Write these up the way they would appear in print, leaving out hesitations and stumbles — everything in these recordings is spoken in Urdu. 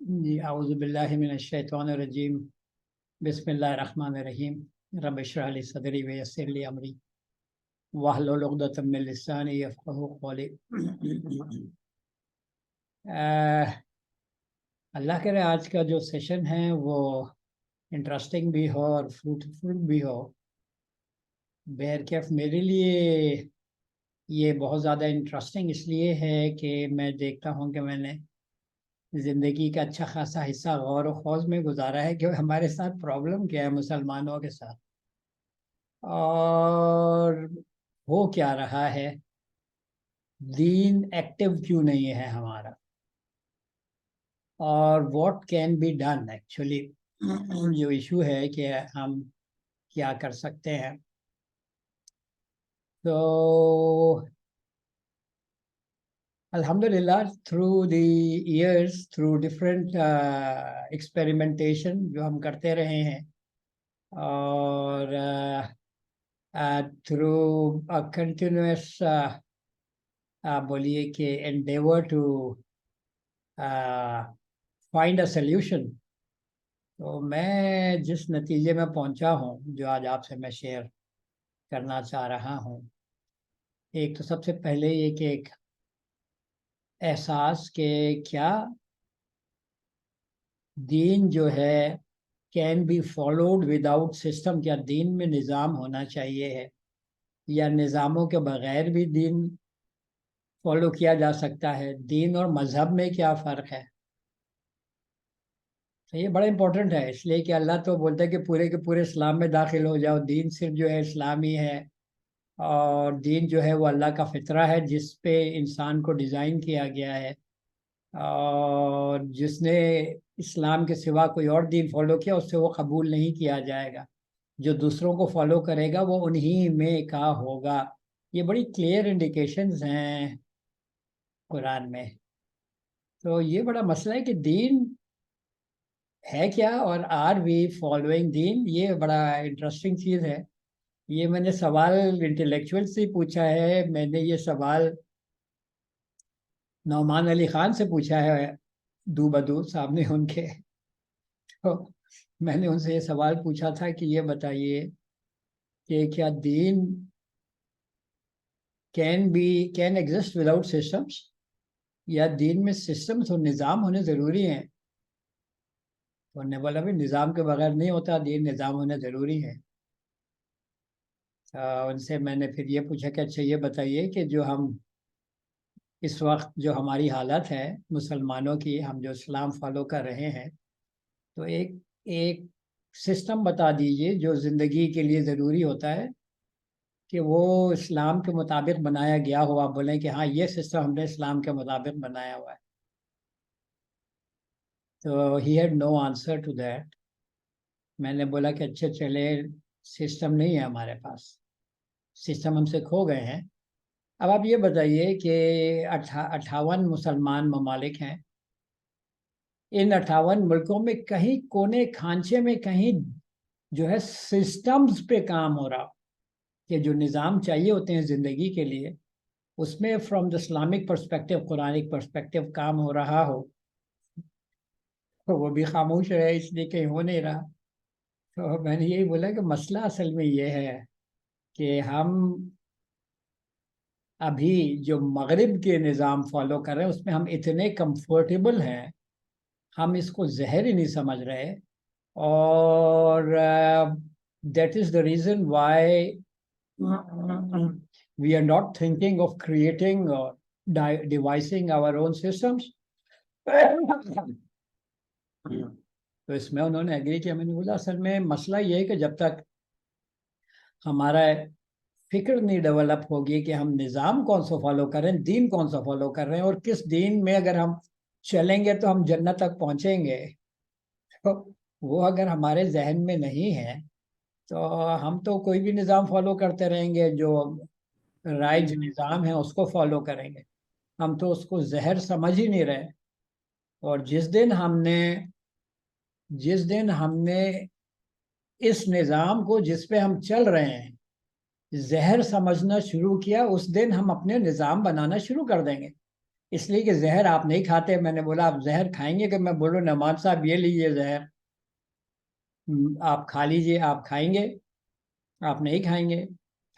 جی اعوذ باللہ من الشیطان الرجیم بسم اللہ الرحمن الرحیم رب اشرح لی صدری ویسر لی امری واحلل عقدۃ من لسانی یفقہوا قولی۔ اللہ کرے آج کا جو سیشن ہے وہ انٹرسٹنگ بھی ہو اور فروٹفل بھی ہو۔ بہرکیف میرے لیے یہ بہت زیادہ انٹرسٹنگ اس لیے ہے کہ میں دیکھتا ہوں کہ میں نے زندگی کا اچھا خاصا حصہ غور و خوض میں گزارا ہے کہ ہمارے ساتھ پرابلم کیا ہے مسلمانوں کے ساتھ، اور ہو کیا رہا ہے، دین ایکٹیو کیوں نہیں ہے ہمارا، اور what can be done actually. جو ایشو ہے کہ ہم کیا کر سکتے ہیں۔ تو الحمدللہ through the years, through different experimentation جو ہم کرتے رہے ہیں، اور تھرو کنٹینیوس بولیے کہ endeavor to find a solution, تو میں جس نتیجے میں پہنچا ہوں جو آج آپ سے میں شیئر کرنا چاہ رہا ہوں، ایک تو سب سے پہلے یہ کہ ایک احساس کہ کیا دین جو ہے can be followed without system, کیا دین میں نظام ہونا چاہیے ہے، یا نظاموں کے بغیر بھی دین فالو کیا جا سکتا ہے، دین اور مذہب میں کیا فرق ہے۔ تو یہ بڑا امپورٹنٹ ہے، اس لیے کہ اللہ تو بولتا ہے کہ پورے کے پورے اسلام میں داخل ہو جاؤ، دین صرف جو ہے اسلامی ہے، اور دین جو ہے وہ اللہ کا فطرہ ہے جس پہ انسان کو ڈیزائن کیا گیا ہے، اور جس نے اسلام کے سوا کوئی اور دین فالو کیا اس سے وہ قبول نہیں کیا جائے گا، جو دوسروں کو فالو کرے گا وہ انہی میں کا ہوگا۔ یہ بڑی کلیئر انڈیکیشنز ہیں قرآن میں۔ تو یہ بڑا مسئلہ ہے کہ دین ہے کیا، اور آر وی فالوئنگ دین، یہ بڑا انٹرسٹنگ چیز ہے۔ یہ میں نے سوال انٹلیکچوئل سے پوچھا ہے، میں نے یہ سوال نعمان علی خان سے پوچھا ہے دو بدو سامنے ان کے۔ تو میں نے ان سے یہ سوال پوچھا تھا کہ یہ بتائیے کہ کیا دین کین ایگزسٹ وداؤٹ سسٹمس، یا دین میں سسٹمس اور نظام ہونے ضروری ہیں۔ تو انہوں نے بولا بھی نظام کے بغیر نہیں ہوتا دین، نظام ہونے ضروری ہے۔ ان سے میں نے پھر یہ پوچھا کہ اچھا یہ بتائیے کہ جو ہم اس وقت جو ہماری حالت ہے مسلمانوں کی، ہم جو اسلام فالو کر رہے ہیں، تو ایک سسٹم بتا دیجئے جو زندگی کے لیے ضروری ہوتا ہے کہ وہ اسلام کے مطابق بنایا گیا ہو۔ آپ بولیں کہ ہاں یہ سسٹم ہم نے اسلام کے مطابق بنایا ہوا ہے۔ تو he had no answer to that. میں نے بولا کہ اچھا چلے، سسٹم نہیں ہے ہمارے پاس، سسٹم ہم سے کھو گئے ہیں۔ اب آپ یہ بتائیے کہ 58 مسلمان ممالک ہیں، ان 58 ملکوں میں کہیں کونے کھانچے میں کہیں جو ہے سسٹمز پہ کام ہو رہا، کہ جو نظام چاہیے ہوتے ہیں زندگی کے لیے اس میں from the Islamic perspective, Quranic perspective کام ہو رہا ہو، تو وہ بھی خاموش ہے، اس لیے کہیں ہو نہیں رہا۔ تو میں نے یہی بولا کہ مسئلہ اصل میں یہ ہے کہ ہم ابھی جو مغرب کے نظام فالو کر رہے ہیں اس میں ہم اتنے کمفرٹیبل ہیں، ہم اس کو زہر ہی نہیں سمجھ رہے، اور that is the reason why we are not thinking of creating or devising our own systems۔ تو اس میں انہوں نے ایگری کیا۔ میں نے بولا اصل میں مسئلہ یہ ہے کہ جب تک ہمارا فکر نہیں ڈیولپ ہوگی کہ ہم نظام کون سا فالو کر رہے ہیں، دین کون سا فالو کر رہے ہیں، اور کس دین میں اگر ہم چلیں گے تو ہم جنت تک پہنچیں گے، تو وہ اگر ہمارے ذہن میں نہیں ہے تو ہم تو کوئی بھی نظام فالو کرتے رہیں گے، جو رائج نظام ہے اس کو فالو کریں گے، ہم تو اس کو زہر سمجھ ہی نہیں رہے۔ اور جس دن ہم نے اس نظام کو جس پہ ہم چل رہے ہیں زہر سمجھنا شروع کیا، اس دن ہم اپنے نظام بنانا شروع کر دیں گے۔ اس لیے کہ زہر آپ نہیں کھاتے. میں نے بولا آپ زہر کھائیں گے؟ کہ میں بولوں نعمان صاحب یہ لیجیے زہر، آپ کھا لیجیے. آپ کھائیں گے؟ آپ نہیں کھائیں گے.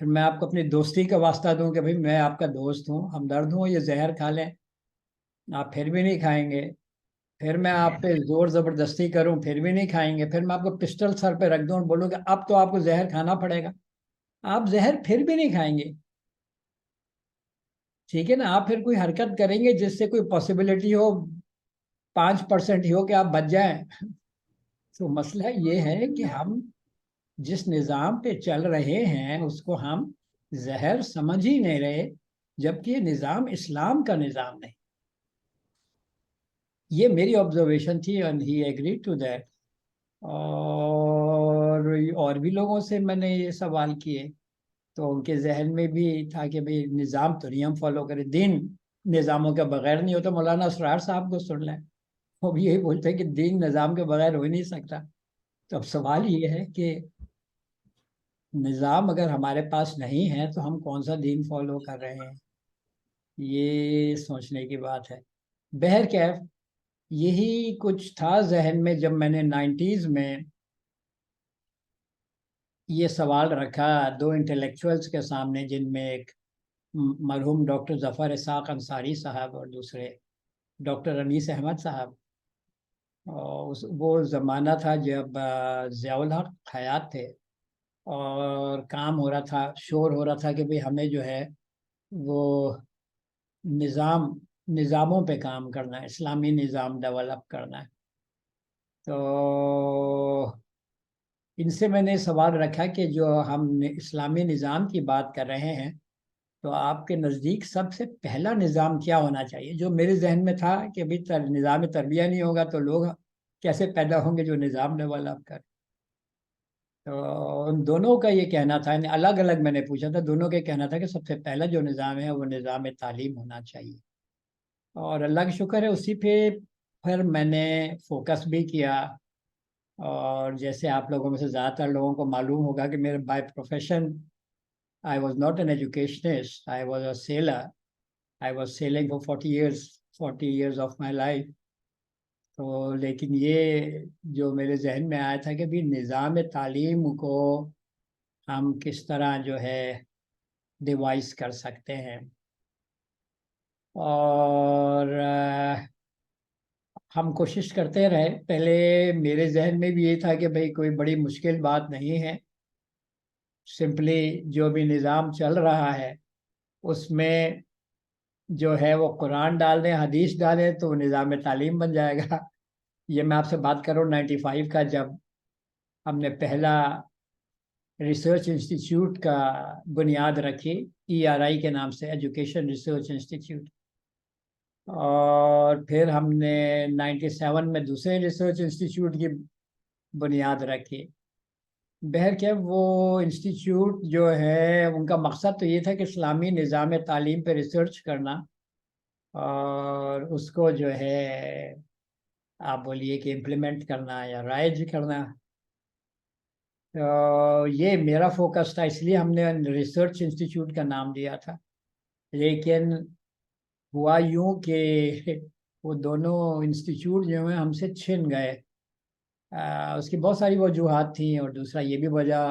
پھر میں آپ کو اپنی دوستی کا واسطہ دوں کہ بھائی میں آپ کا دوست ہوں، ہمدرد ہوں، یہ زہر کھا لیں. آپ پھر بھی نہیں کھائیں گے. پھر میں آپ پہ زور زبردستی کروں، پھر بھی نہیں کھائیں گے. پھر میں آپ کو پسٹل سر پہ رکھ دوں اور بولوں کہ اب تو آپ کو زہر کھانا پڑے گا. آپ زہر پھر بھی نہیں کھائیں گے. ٹھیک ہے نا؟ آپ پھر کوئی حرکت کریں گے جس سے کوئی پاسبلٹی ہو، 5% ہی ہو کہ آپ بچ جائیں. تو مسئلہ یہ ہے کہ ہم جس نظام پہ چل رہے ہیں اس کو ہم زہر سمجھ ہی نہیں رہے، جبکہ یہ نظام اسلام کا نظام نہیں. یہ میری آبزرویشن تھی and he agreed to that. اور بھی لوگوں سے میں نے یہ سوال کیے تو ان کے ذہن میں بھی تھا کہ بھئی نظام تو نہیں ہم فالو کریں، دین نظاموں کے بغیر نہیں ہوتا. مولانا اسرار صاحب کو سن لیں، وہ بھی یہی بولتے ہیں کہ دین نظام کے بغیر ہو ہی نہیں سکتا. تو اب سوال یہ ہے کہ نظام اگر ہمارے پاس نہیں ہے تو ہم کون سا دین فالو کر رہے ہیں؟ یہ سوچنے کی بات ہے. بہرکیف یہی کچھ تھا ذہن میں جب میں نے 90s میں یہ سوال رکھا دو انٹلیکچوئلس کے سامنے، جن میں ایک مرحوم ڈاکٹر ظفر اسحاق انصاری صاحب اور دوسرے ڈاکٹر انیس احمد صاحب. وہ زمانہ تھا جب ضیاء الحق حیات تھے اور کام ہو رہا تھا، شور ہو رہا تھا کہ بھئی ہمیں جو ہے وہ نظاموں پہ کام کرنا ہے، اسلامی نظام ڈیولپ کرنا ہے. تو ان سے میں نے سوال رکھا کہ جو ہم اسلامی نظام کی بات کر رہے ہیں تو آپ کے نزدیک سب سے پہلا نظام کیا ہونا چاہیے؟ جو میرے ذہن میں تھا کہ بھی نظام تربیہ نہیں ہوگا تو لوگ کیسے پیدا ہوں گے جو نظام ڈیولپ کر. تو ان دونوں کا یہ کہنا تھا، یعنی الگ الگ میں نے پوچھا تھا، دونوں کا کہنا تھا کہ سب سے پہلا جو نظام ہے وہ نظام تعلیم ہونا چاہیے. اور اللہ کا شکر ہے اسی پہ پھر میں نے فوکس بھی کیا. اور جیسے آپ لوگوں میں سے زیادہ تر لوگوں کو معلوم ہوگا کہ میرے by profession I was not an educationist. I was a sailor. I was sailing for 40 years of my life. تو لیکن یہ جو میرے ذہن میں آیا تھا کہ بھی نظام تعلیم کو ہم کس طرح جو ہے ڈیوائس کر سکتے ہیں. اور ہم کوشش کرتے رہے. پہلے میرے ذہن میں بھی یہ تھا کہ بھئی کوئی بڑی مشکل بات نہیں ہے، سمپلی جو بھی نظام چل رہا ہے اس میں جو ہے وہ قرآن ڈال دیں، حدیث ڈالیں تو نظام تعلیم بن جائے گا. یہ میں آپ سے بات کروں 95 کا، جب ہم نے پہلا ریسرچ انسٹیٹیوٹ کا بنیاد رکھی ERI کے نام سے، ایجوکیشن ریسرچ انسٹیٹیوٹ. اور پھر ہم نے 97 میں دوسرے ریسرچ انسٹیٹیوٹ کی بنیاد رکھی. بہرکیف وہ انسٹیٹیوٹ جو ہے ان کا مقصد تو یہ تھا کہ اسلامی نظام تعلیم پہ ریسرچ کرنا اور اس کو جو ہے آپ بولیے کہ امپلیمنٹ کرنا یا رائج کرنا. یہ میرا فوکس تھا، اس لیے ہم نے ریسرچ انسٹیٹیوٹ کا نام دیا تھا. لیکن ہوا یوں کہ وہ دونوں انسٹیٹیوٹ جو ہیں ہم سے چھن گئے. اس کی بہت ساری وجوہات تھیں، اور دوسرا یہ بھی وجہ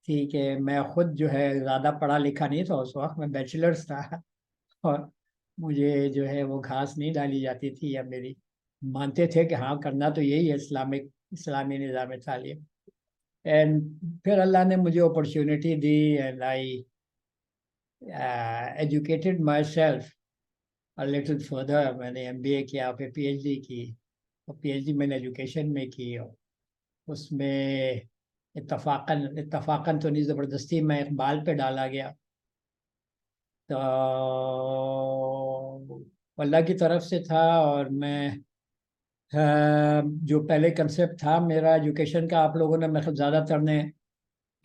تھی کہ میں خود جو ہے زیادہ پڑھا لکھا نہیں تھا اس وقت، میں بیچلرس تھا اور مجھے جو ہے وہ گھاس نہیں ڈالی جاتی تھی، یا میری مانتے تھے کہ ہاں کرنا تو یہی ہے اسلامی نظام تعلیم. اینڈ پھر اللہ نے مجھے opportunity the and I educated my self little further. میں نے MBA کیا، پھر PhD کی، اور PhD میں نے ایجوکیشن میں کی. اور اس میں اتفاقاً تو نہیں، زبردستی میں اقبال پہ ڈالا گیا. تو اللہ کی طرف سے تھا. اور میں جو پہلے کنسیپٹ تھا میرا ایجوکیشن کا، آپ لوگوں نے میں زیادہ تر نے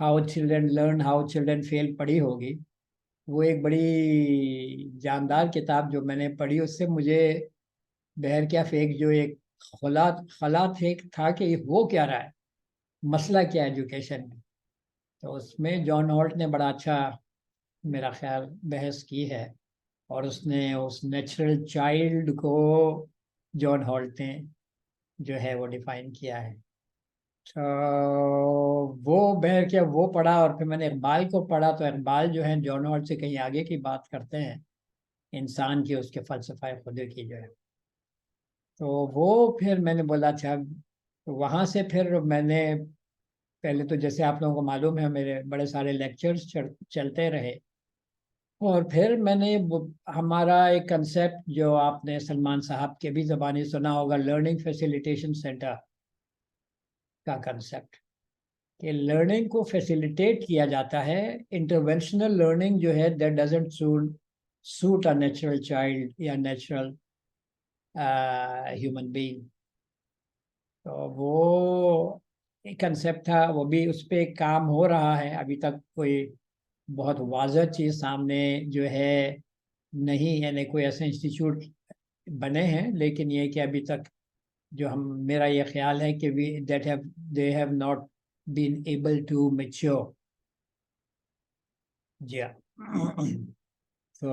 how children learn how children fail پڑھی ہوگی. وہ ایک بڑی جاندار کتاب جو میں نے پڑھی، اس سے مجھے بہرکیف ایک جو ایک خلا تھا کہ ہو کیا رہا ہے، مسئلہ کیا ہے ایجوکیشن میں. تو اس میں جان ہالٹ نے بڑا اچھا میرا خیال بحث کی ہے. اور اس نے اس نیچرل چائلڈ کو جان ہالٹ نے جو ہے وہ ڈیفائن کیا ہے. تو وہ میں کیا وہ پڑھا، اور پھر میں نے اقبال کو پڑھا. تو اقبال جو ہے جان ہالٹ سے کہیں آگے کی بات کرتے ہیں انسان کی، اس کے فلسفہ خود کی جو ہے. تو وہ پھر میں نے بولا اچھا. وہاں سے پھر میں نے پہلے تو جیسے آپ لوگوں کو معلوم ہے میرے بڑے سارے لیکچرز چلتے رہے. اور پھر میں نے ہمارا ایک کنسیپٹ جو آپ نے سلمان صاحب کے بھی زبانی سنا ہوگا، لرننگ فیسیلیٹیشن سینٹر کا کنسیپٹ، کہ لرننگ کو فیسیلیٹیٹ کیا جاتا ہے. انٹرونشنل لرننگ جو ہے that doesn't suit a natural child یا نیچرل ہیومن بینگ. تو وہ ایک کنسیپٹ تھا، وہ بھی اس پہ کام ہو رہا ہے. ابھی تک کوئی بہت واضح چیز سامنے جو ہے نہیں، یعنی کوئی ایسے انسٹیٹیوٹ بنے ہیں، لیکن یہ کہ ابھی تک جو میرا یہ خیال ہے کہ they have not been able to mature. جی ہاں. تو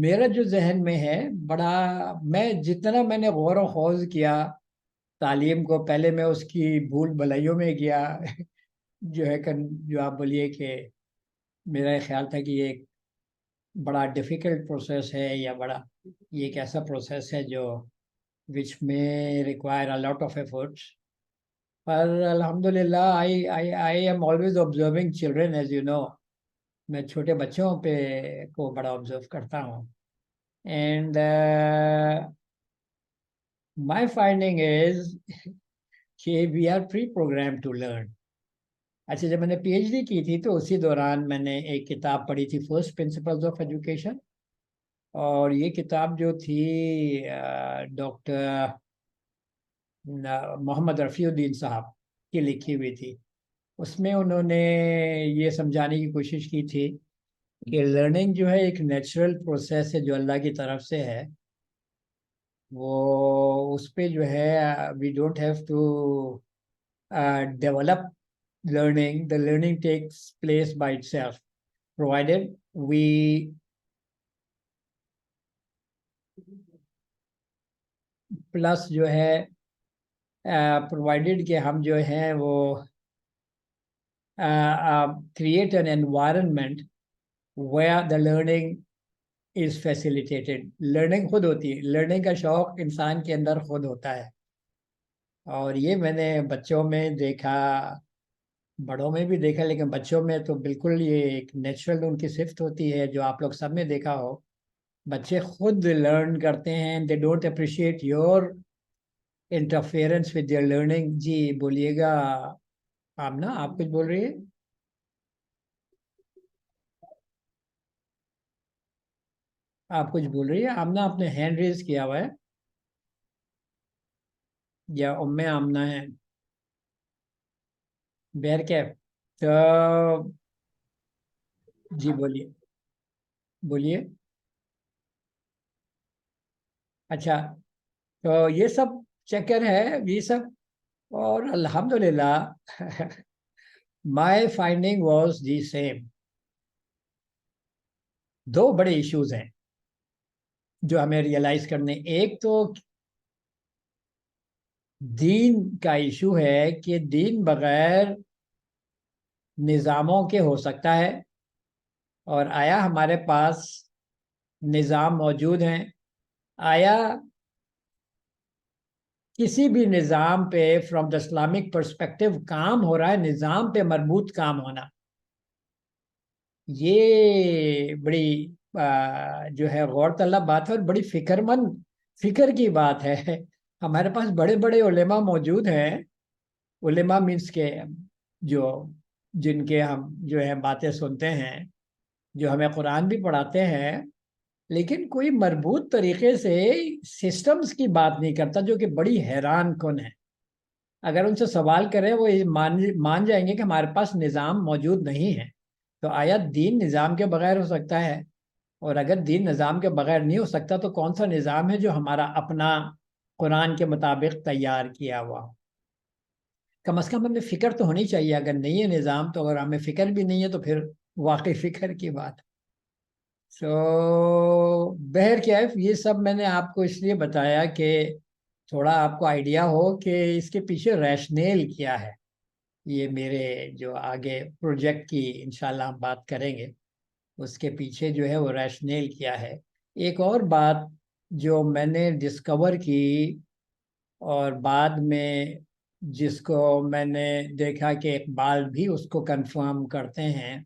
میرا جو ذہن میں ہے بڑا، میں جتنا میں نے غور و خوض کیا تعلیم کو، پہلے میں اس کی بھول بھلائیوں میں گیا جو ہے جو آپ بولیے کہ میرا یہ خیال تھا کہ یہ ایک بڑا ڈیفیکلٹ پروسیس ہے، یا بڑا یہ ایک ایسا پروسیس ہے جو which may require a lot of efforts. پر الحمدللہ I am always observing children, as you know. میں چھوٹے بچوں پہ کو بڑا آبزرو کرتا ہوں. اینڈ مائی فائنڈنگ از کہ we are pre programme to learn. اچھا، جب میں نے پی ایچ ڈی کی تھی تو اسی دوران میں نے ایک کتاب پڑھی تھی، فرسٹ پرنسپلز آف ایجوکیشن. اور یہ کتاب جو تھی ڈاکٹر محمد رفیع الدین صاحب کی لکھی ہوئی تھی. اس میں انہوں نے یہ سمجھانے کی کوشش کی تھی کہ لرننگ جو ہے ایک نیچرل پروسیس ہے جو اللہ کی طرف سے ہے. وہ اس پہ جو ہے we don't have to develop learning. The learning takes place by itself, provided we plus جو ہے provided کہ ہم جو ہیں وہ create an environment where the learning is facilitated. learning خود ہوتی ہے، learning کا شوق انسان کے اندر خود ہوتا ہے. اور یہ میں نے بچوں میں دیکھا، بڑوں میں بھی دیکھا، لیکن بچوں میں تو بالکل یہ ایک نیچرل ان کی صفت ہوتی ہے جو آپ لوگ سب نے دیکھا ہو. بچے خود لرن کرتے ہیں. They don't appreciate your interference with their learning. جی بولیے گا آمنہ، آپ کچھ بول رہی ہے؟ آپ کچھ بول رہی ہے آمنہ؟ آپ نے ہینڈ ریز کیا ہوا ہے، یا آمنہ ہے؟ بیر کیف. تو جی بولیے بولیے. اچھا، تو یہ سب چکر ہے یہ سب. اور الحمدللہ مائی فائنڈنگ واز دی سیم. دو بڑے ایشوز ہیں جو ہمیں ریئلائز کرنے. ایک تو دین کا ایشو ہے کہ دین بغیر نظاموں کے ہو سکتا ہے، اور آیا ہمارے پاس نظام موجود ہیں؟ آیا کسی بھی نظام پہ فرام دا اسلامک پرسپیکٹو کام ہو رہا ہے؟ نظام پہ مربوط کام ہونا یہ بڑی جو ہے غور طلب بات ہے، اور بڑی فکر کی بات ہے. ہمارے پاس بڑے بڑے علماء موجود ہیں. علماء مینس کے جو جن کے ہم جو ہے باتیں سنتے ہیں، جو ہمیں قرآن بھی پڑھاتے ہیں، لیکن کوئی مربوط طریقے سے سسٹمز کی بات نہیں کرتا، جو کہ بڑی حیران کن ہے. اگر ان سے سوال کریں وہ مان جائیں گے کہ ہمارے پاس نظام موجود نہیں ہے. تو آیا دین نظام کے بغیر ہو سکتا ہے؟ اور اگر دین نظام کے بغیر نہیں ہو سکتا تو کون سا نظام ہے جو ہمارا اپنا قرآن کے مطابق تیار کیا ہوا؟ کم از کم ہمیں فکر تو ہونی چاہیے. اگر نہیں ہے نظام تو، اگر ہمیں فکر بھی نہیں ہے تو پھر واقعی فکر کی بات. تو بہر کیا ہے، یہ سب میں نے آپ کو اس لیے بتایا کہ تھوڑا آپ کو آئیڈیا ہو کہ اس کے پیچھے ریشنیل کیا ہے. یہ میرے جو آگے پروجیکٹ کی انشاءاللہ ہم بات کریں گے، اس کے پیچھے جو ہے وہ ریشنیل کیا ہے. ایک اور بات جو میں نے ڈسکور کی اور بعد میں جس کو میں نے دیکھا کہ اقبال بھی اس کو کنفرم کرتے ہیں،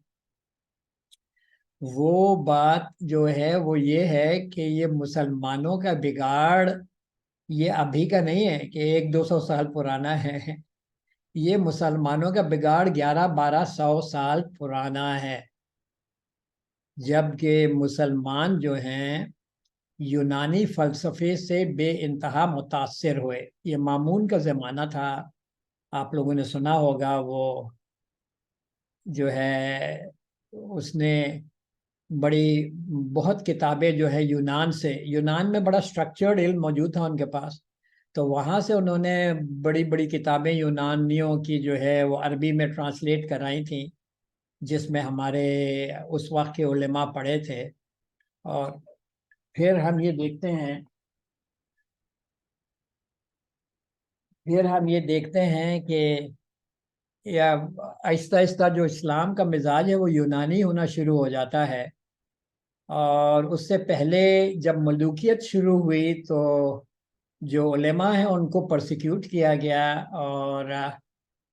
وہ بات جو ہے وہ یہ ہے کہ یہ مسلمانوں کا بگاڑ یہ ابھی کا نہیں ہے کہ 100-200 سال پرانا ہے. یہ مسلمانوں کا بگاڑ 1100-1200 سال پرانا ہے. جبکہ مسلمان جو ہیں یونانی فلسفے سے بے انتہا متاثر ہوئے. یہ مامون کا زمانہ تھا، آپ لوگوں نے سنا ہوگا. وہ جو ہے اس نے بہت کتابیں جو ہے یونان میں بڑا سٹرکچرڈ علم موجود تھا ان کے پاس، تو وہاں سے انہوں نے بڑی بڑی کتابیں یونانیوں کی جو ہے وہ عربی میں ٹرانسلیٹ کرائی تھیں، جس میں ہمارے اس وقت کے علماء پڑھے تھے. اور پھر ہم یہ دیکھتے ہیں کہ یا آہستہ آہستہ جو اسلام کا مزاج ہے وہ یونانی ہونا شروع ہو جاتا ہے. اور اس سے پہلے جب ملوکیت شروع ہوئی تو جو علماء ہیں ان کو پرسیکیوٹ کیا گیا، اور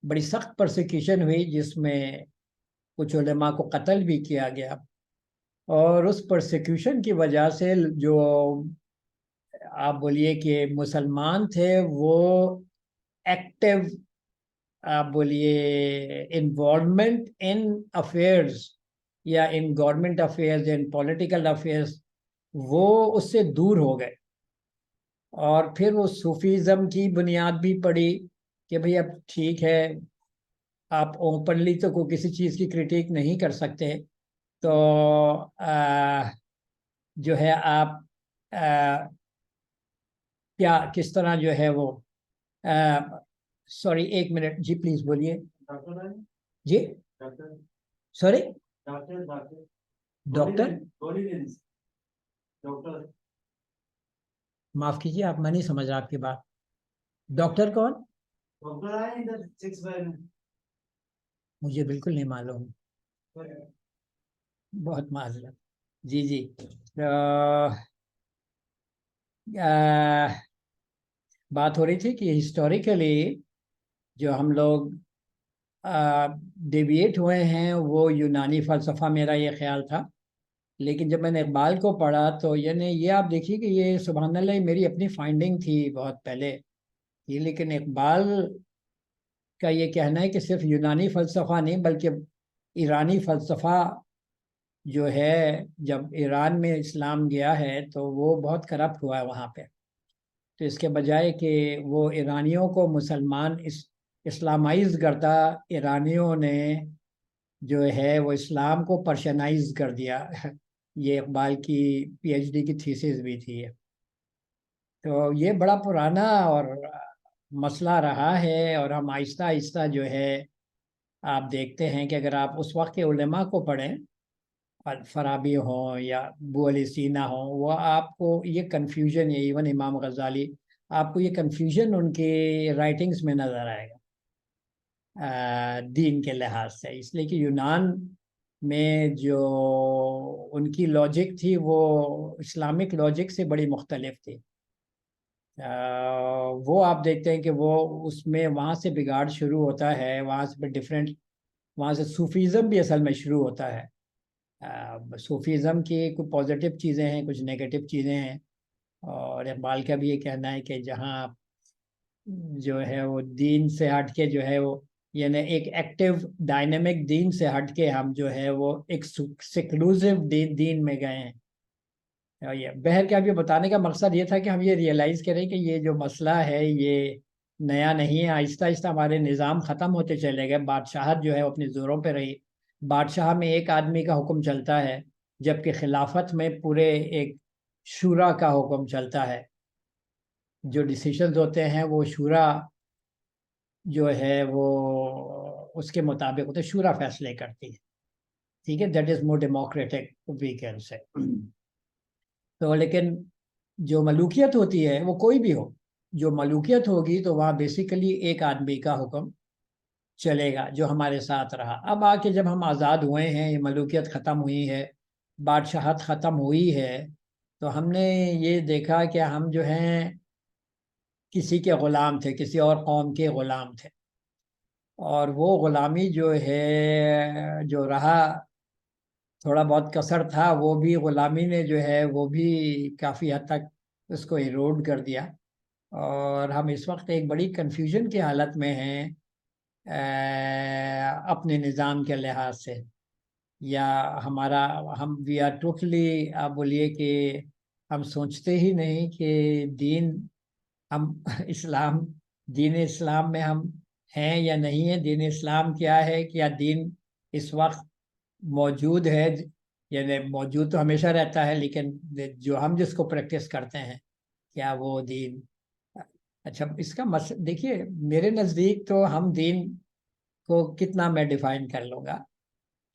بڑی سخت پرسیکیوشن ہوئی جس میں کچھ علماء کو قتل بھی کیا گیا. اور اس پرسیکیوشن کی وجہ سے جو آپ بولیے کہ مسلمان تھے وہ ایکٹیو، آپ بولیے انوالومنٹ ان افیئرز یا in government affairs, in political affairs, وہ اس سے دور ہو گئے. اور پھر وہ صوفیزم کی بنیاد بھی پڑی کہ بھئی اب ٹھیک ہے، آپ اوپنلی تو کوئی کسی چیز کی کرٹیک نہیں کر سکتے، تو جو ہے آپ کیا کس طرح جو ہے وہ سوری ایک منٹ جی پلیز بولیے. جی سوری ڈاکٹر، معاف کیجیے آپ، میں نہیں سمجھ رہا آپ کی بات. ڈاکٹر کون؟ مجھے بالکل نہیں معلوم، بہت معذرت. جی جی بات ہو رہی تھی کہ ہسٹوریکلی جو ہم لوگ ڈیویٹ ہوئے ہیں وہ یونانی فلسفہ، میرا یہ خیال تھا. لیکن جب میں نے اقبال کو پڑھا تو یعنی یہ آپ دیکھیے کہ یہ سبحان اللہ میری اپنی فائنڈنگ تھی بہت پہلے یہ، لیکن اقبال کا یہ کہنا ہے کہ صرف یونانی فلسفہ نہیں بلکہ ایرانی فلسفہ جو ہے، جب ایران میں اسلام گیا ہے تو وہ بہت کرپٹ ہوا ہے وہاں پہ. تو اس کے بجائے کہ وہ ایرانیوں کو مسلمان اسلامائز کرتا، ایرانیوں نے جو ہے وہ اسلام کو پرشنائز کر دیا. یہ اقبال کی پی ایچ ڈی کی تھیسس بھی تھی. تو یہ بڑا پرانا اور مسئلہ رہا ہے، اور ہم آہستہ آہستہ جو ہے آپ دیکھتے ہیں کہ اگر آپ اس وقت کے علماء کو پڑھیں، فارابی ہوں یا ابو علی سینا ہوں، وہ آپ کو یہ کنفیوژن، یا ایون امام غزالی، آپ کو یہ کنفیوژن ان کی رائٹنگز میں نظر آئے گا دین کے لحاظ سے. اس لیے کہ یونان میں جو ان کی لاجک تھی وہ اسلامک لاجک سے بڑی مختلف تھی. وہ آپ دیکھتے ہیں کہ وہ اس میں وہاں سے بگاڑ شروع ہوتا ہے، وہاں سے ڈفرینٹ، وہاں سے صوفیزم بھی اصل میں شروع ہوتا ہے. صوفیزم کی کچھ پازیٹیو چیزیں ہیں، کچھ نیگیٹو چیزیں ہیں. اور اقبال کا بھی یہ کہنا ہے کہ جہاں جو ہے وہ دین سے ہٹ کے جو ہے وہ یعنی ایک ایکٹیو ڈائنامک دین سے ہٹ کے ہم جو ہے وہ ایک سیکلوزیو دین میں گئے ہیں. یہ بہر کے اب یہ بتانے کا مقصد یہ تھا کہ ہم یہ ریئلائز کریں کہ یہ جو مسئلہ ہے یہ نیا نہیں ہے. آہستہ آہستہ ہمارے نظام ختم ہوتے چلے گئے. بادشاہت جو ہے وہ اپنی زوروں پہ رہی. بادشاہ میں ایک آدمی کا حکم چلتا ہے، جبکہ خلافت میں پورے ایک شورا کا حکم چلتا ہے. جو ڈیسیشنز ہوتے ہیں وہ شورا جو ہے وہ اس کے مطابق ہوتے، شورا فیصلے کرتی ہے. ٹھیک ہے, that is more democratic we can say. تو لیکن جو ملوکیت ہوتی ہے وہ کوئی بھی ہو, جو ملوکیت ہوگی تو وہاں بیسیکلی ایک آدمی کا حکم چلے گا جو ہمارے ساتھ رہا. اب آ کے جب ہم آزاد ہوئے ہیں, یہ ملوکیت ختم ہوئی ہے, بادشاہت ختم ہوئی ہے, تو ہم نے یہ دیکھا کہ ہم جو ہیں کسی کے غلام تھے, کسی اور قوم کے غلام تھے, اور وہ غلامی جو ہے جو رہا تھوڑا بہت کثر تھا, وہ بھی غلامی نے جو ہے وہ بھی کافی حد تک اس کو ایروڈ کر دیا. اور ہم اس وقت ایک بڑی کنفیوژن کی حالت میں ہیں اپنے نظام کے لحاظ سے, یا ہمارا ہم وی آر ٹوٹلی, آپ بولیے کہ ہم سوچتے ہی نہیں کہ دین, ہم اسلام, دین اسلام میں ہم ہیں یا نہیں ہیں. دین اسلام کیا ہے, کیا دین اس وقت موجود ہے, یعنی موجود تو ہمیشہ رہتا ہے, لیکن جو ہم جس کو پریکٹس کرتے ہیں کیا وہ دین. اچھا, اس کا دیکھیے میرے نزدیک تو ہم دین کو کتنا میں ڈیفائن کر لوں گا,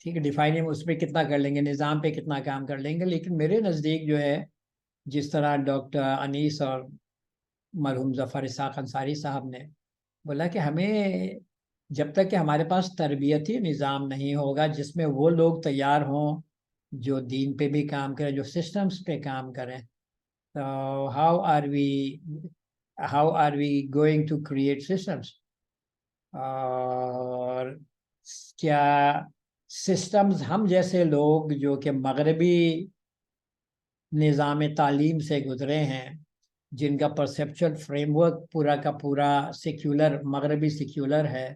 ٹھیک ہے, ڈیفائن اس پہ کتنا کر لیں گے, نظام پہ کتنا کام کر لیں گے, لیکن میرے نزدیک جو ہے جس طرح ڈاکٹر انیس اور مرحوم ظفر اسحاق انصاری صاحب نے بولا کہ ہمیں جب تک کہ ہمارے پاس تربیتی نظام نہیں ہوگا جس میں وہ لوگ تیار ہوں جو دین پہ بھی کام کریں, جو سسٹمز پہ کام کریں, تو how are we going to create systems. اور کیا سسٹمز ہم جیسے لوگ جو کہ مغربی نظام تعلیم سے گزرے ہیں, جن کا پرسیپچل فریم ورک پورا کا پورا سیکولر, مغربی سیکولر ہے,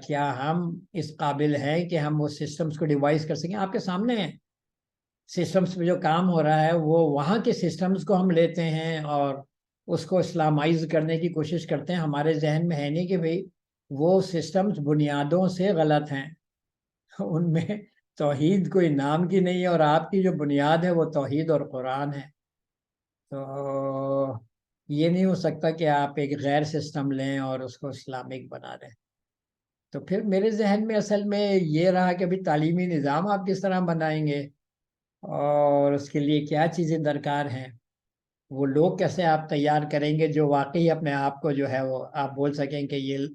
کیا ہم اس قابل ہیں کہ ہم وہ سسٹمز کو ڈیوائز کر سکیں. آپ کے سامنے ہیں سسٹمز پہ جو کام ہو رہا ہے, وہ وہاں کے سسٹمز کو ہم لیتے ہیں اور اس کو اسلامائز کرنے کی کوشش کرتے ہیں. ہمارے ذہن میں ہے نہیں کہ بھئی وہ سسٹمز بنیادوں سے غلط ہیں, ان میں توحید کوئی نام کی نہیں ہے, اور آپ کی جو بنیاد ہے وہ توحید اور قرآن ہے. تو یہ نہیں ہو سکتا کہ آپ ایک غیر سسٹم لیں اور اس کو اسلامک بنا دیں. تو پھر میرے ذہن میں اصل میں یہ رہا کہ ابھی تعلیمی نظام آپ کس طرح بنائیں گے, اور اس کے لیے کیا چیزیں درکار ہیں, وہ لوگ کیسے آپ تیار کریں گے جو واقعی اپنے آپ کو جو ہے وہ آپ بول سکیں کہ یہ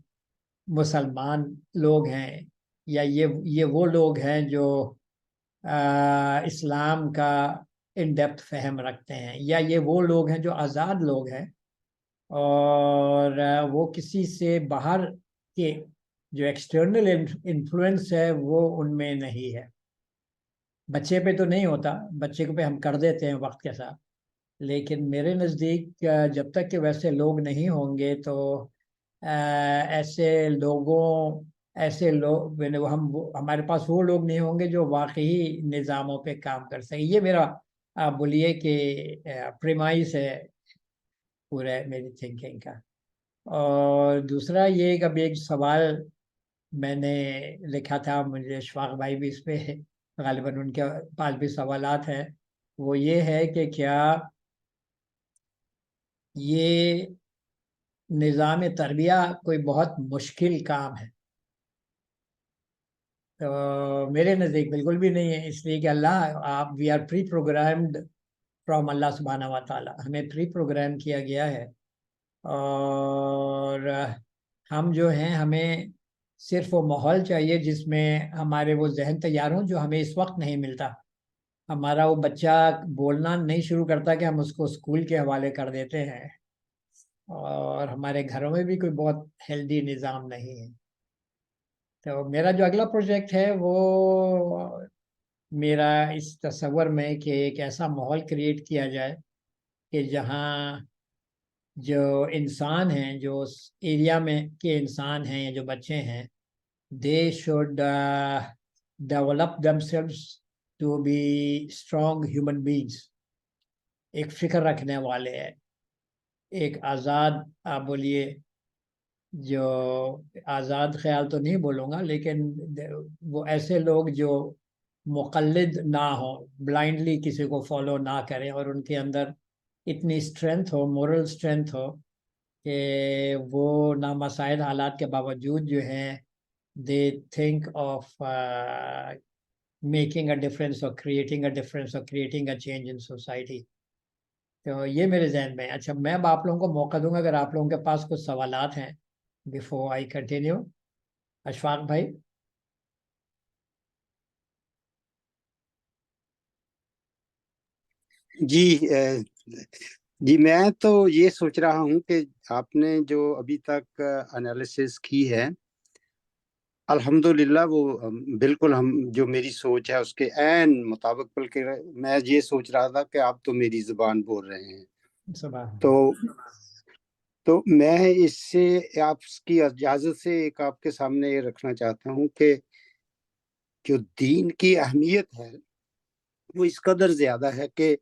مسلمان لوگ ہیں, یا یہ وہ لوگ ہیں جو اسلام کا ان ڈیپتھ فہم رکھتے ہیں, یا یہ وہ لوگ ہیں جو آزاد لوگ ہیں اور وہ کسی سے باہر کے جو ایکسٹرنل انفلوئنس ہے وہ ان میں نہیں ہے. بچے پہ تو نہیں ہوتا, بچے کو پہ ہم کر دیتے ہیں وقت کے ساتھ, لیکن میرے نزدیک جب تک کہ ویسے لوگ نہیں ہوں گے تو ایسے لوگ ہمارے پاس وہ لوگ نہیں ہوں گے جو واقعی نظاموں پہ کام کر سکیں. یہ میرا آپ بولیے کہ پریمائس ہے پورا میری تھنکنگ کا. اور دوسرا یہ کہ ابھی ایک سوال میں نے لکھا تھا, مجھے اشفاق بھائی بھی اس پہ غالباً ان کے پاس بھی سوالات ہیں, وہ یہ ہے کہ کیا یہ نظام تربیہ کوئی بہت مشکل کام ہے. تو میرے نزدیک بالکل بھی نہیں ہے, اس لیے کہ we are pre programmed from اللہ سبحانہ و تعالیٰ, ہمیں پری پروگرام کیا گیا ہے, اور ہم جو ہیں ہمیں صرف وہ ماحول چاہیے جس میں ہمارے وہ ذہن تیار ہوں جو ہمیں اس وقت نہیں ملتا. ہمارا وہ بچہ بولنا نہیں شروع کرتا کہ ہم اس کو اسکول کے حوالے کر دیتے ہیں, اور ہمارے گھروں میں بھی کوئی بہت ہیلدی نظام نہیں ہے. تو میرا جو اگلا پروجیکٹ ہے وہ میرا اس تصور میں کہ ایک ایسا ماحول کریٹ کیا جائے کہ جہاں جو انسان ہیں, جو اس ایریا میں کے انسان ہیں یا جو بچے ہیں, they should develop themselves to be strong human beings, ایک فکر رکھنے والے ہیں, ایک آزاد, آپ بولیے جو آزاد خیال تو نہیں بولوں گا, لیکن وہ ایسے لوگ جو مقلد نہ ہوں, بلائنڈلی کسی کو فالو نہ کریں, اور ان کے اندر اتنی اسٹرینتھ ہو, مورل اسٹرینتھ ہو کہ وہ نامساعد حالات کے باوجود جو ہیں they think of making a difference or creating a difference or creating a change in society. تو یہ میرے ذہن میں ہے. اچھا میں اب آپ لوگوں کو موقع دوں گا اگر آپ لوگوں کے پاس کچھ سوالات ہیں بفور آئی کنٹینیو. اشفاق بھائی. جی میں تو یہ سوچ رہا ہوں کہ آپ نے جو ابھی تک انالیسس کی ہے الحمدللہ وہ بالکل ہم جو میری سوچ ہے اس کے عین مطابق، بلکہ میں یہ سوچ رہا تھا کہ آپ تو میری زبان بول رہے ہیں. تو میں اس سے آپ کی اجازت سے ایک آپ کے سامنے یہ رکھنا چاہتا ہوں کہ جو دین کی اہمیت ہے وہ اس قدر زیادہ ہے کہ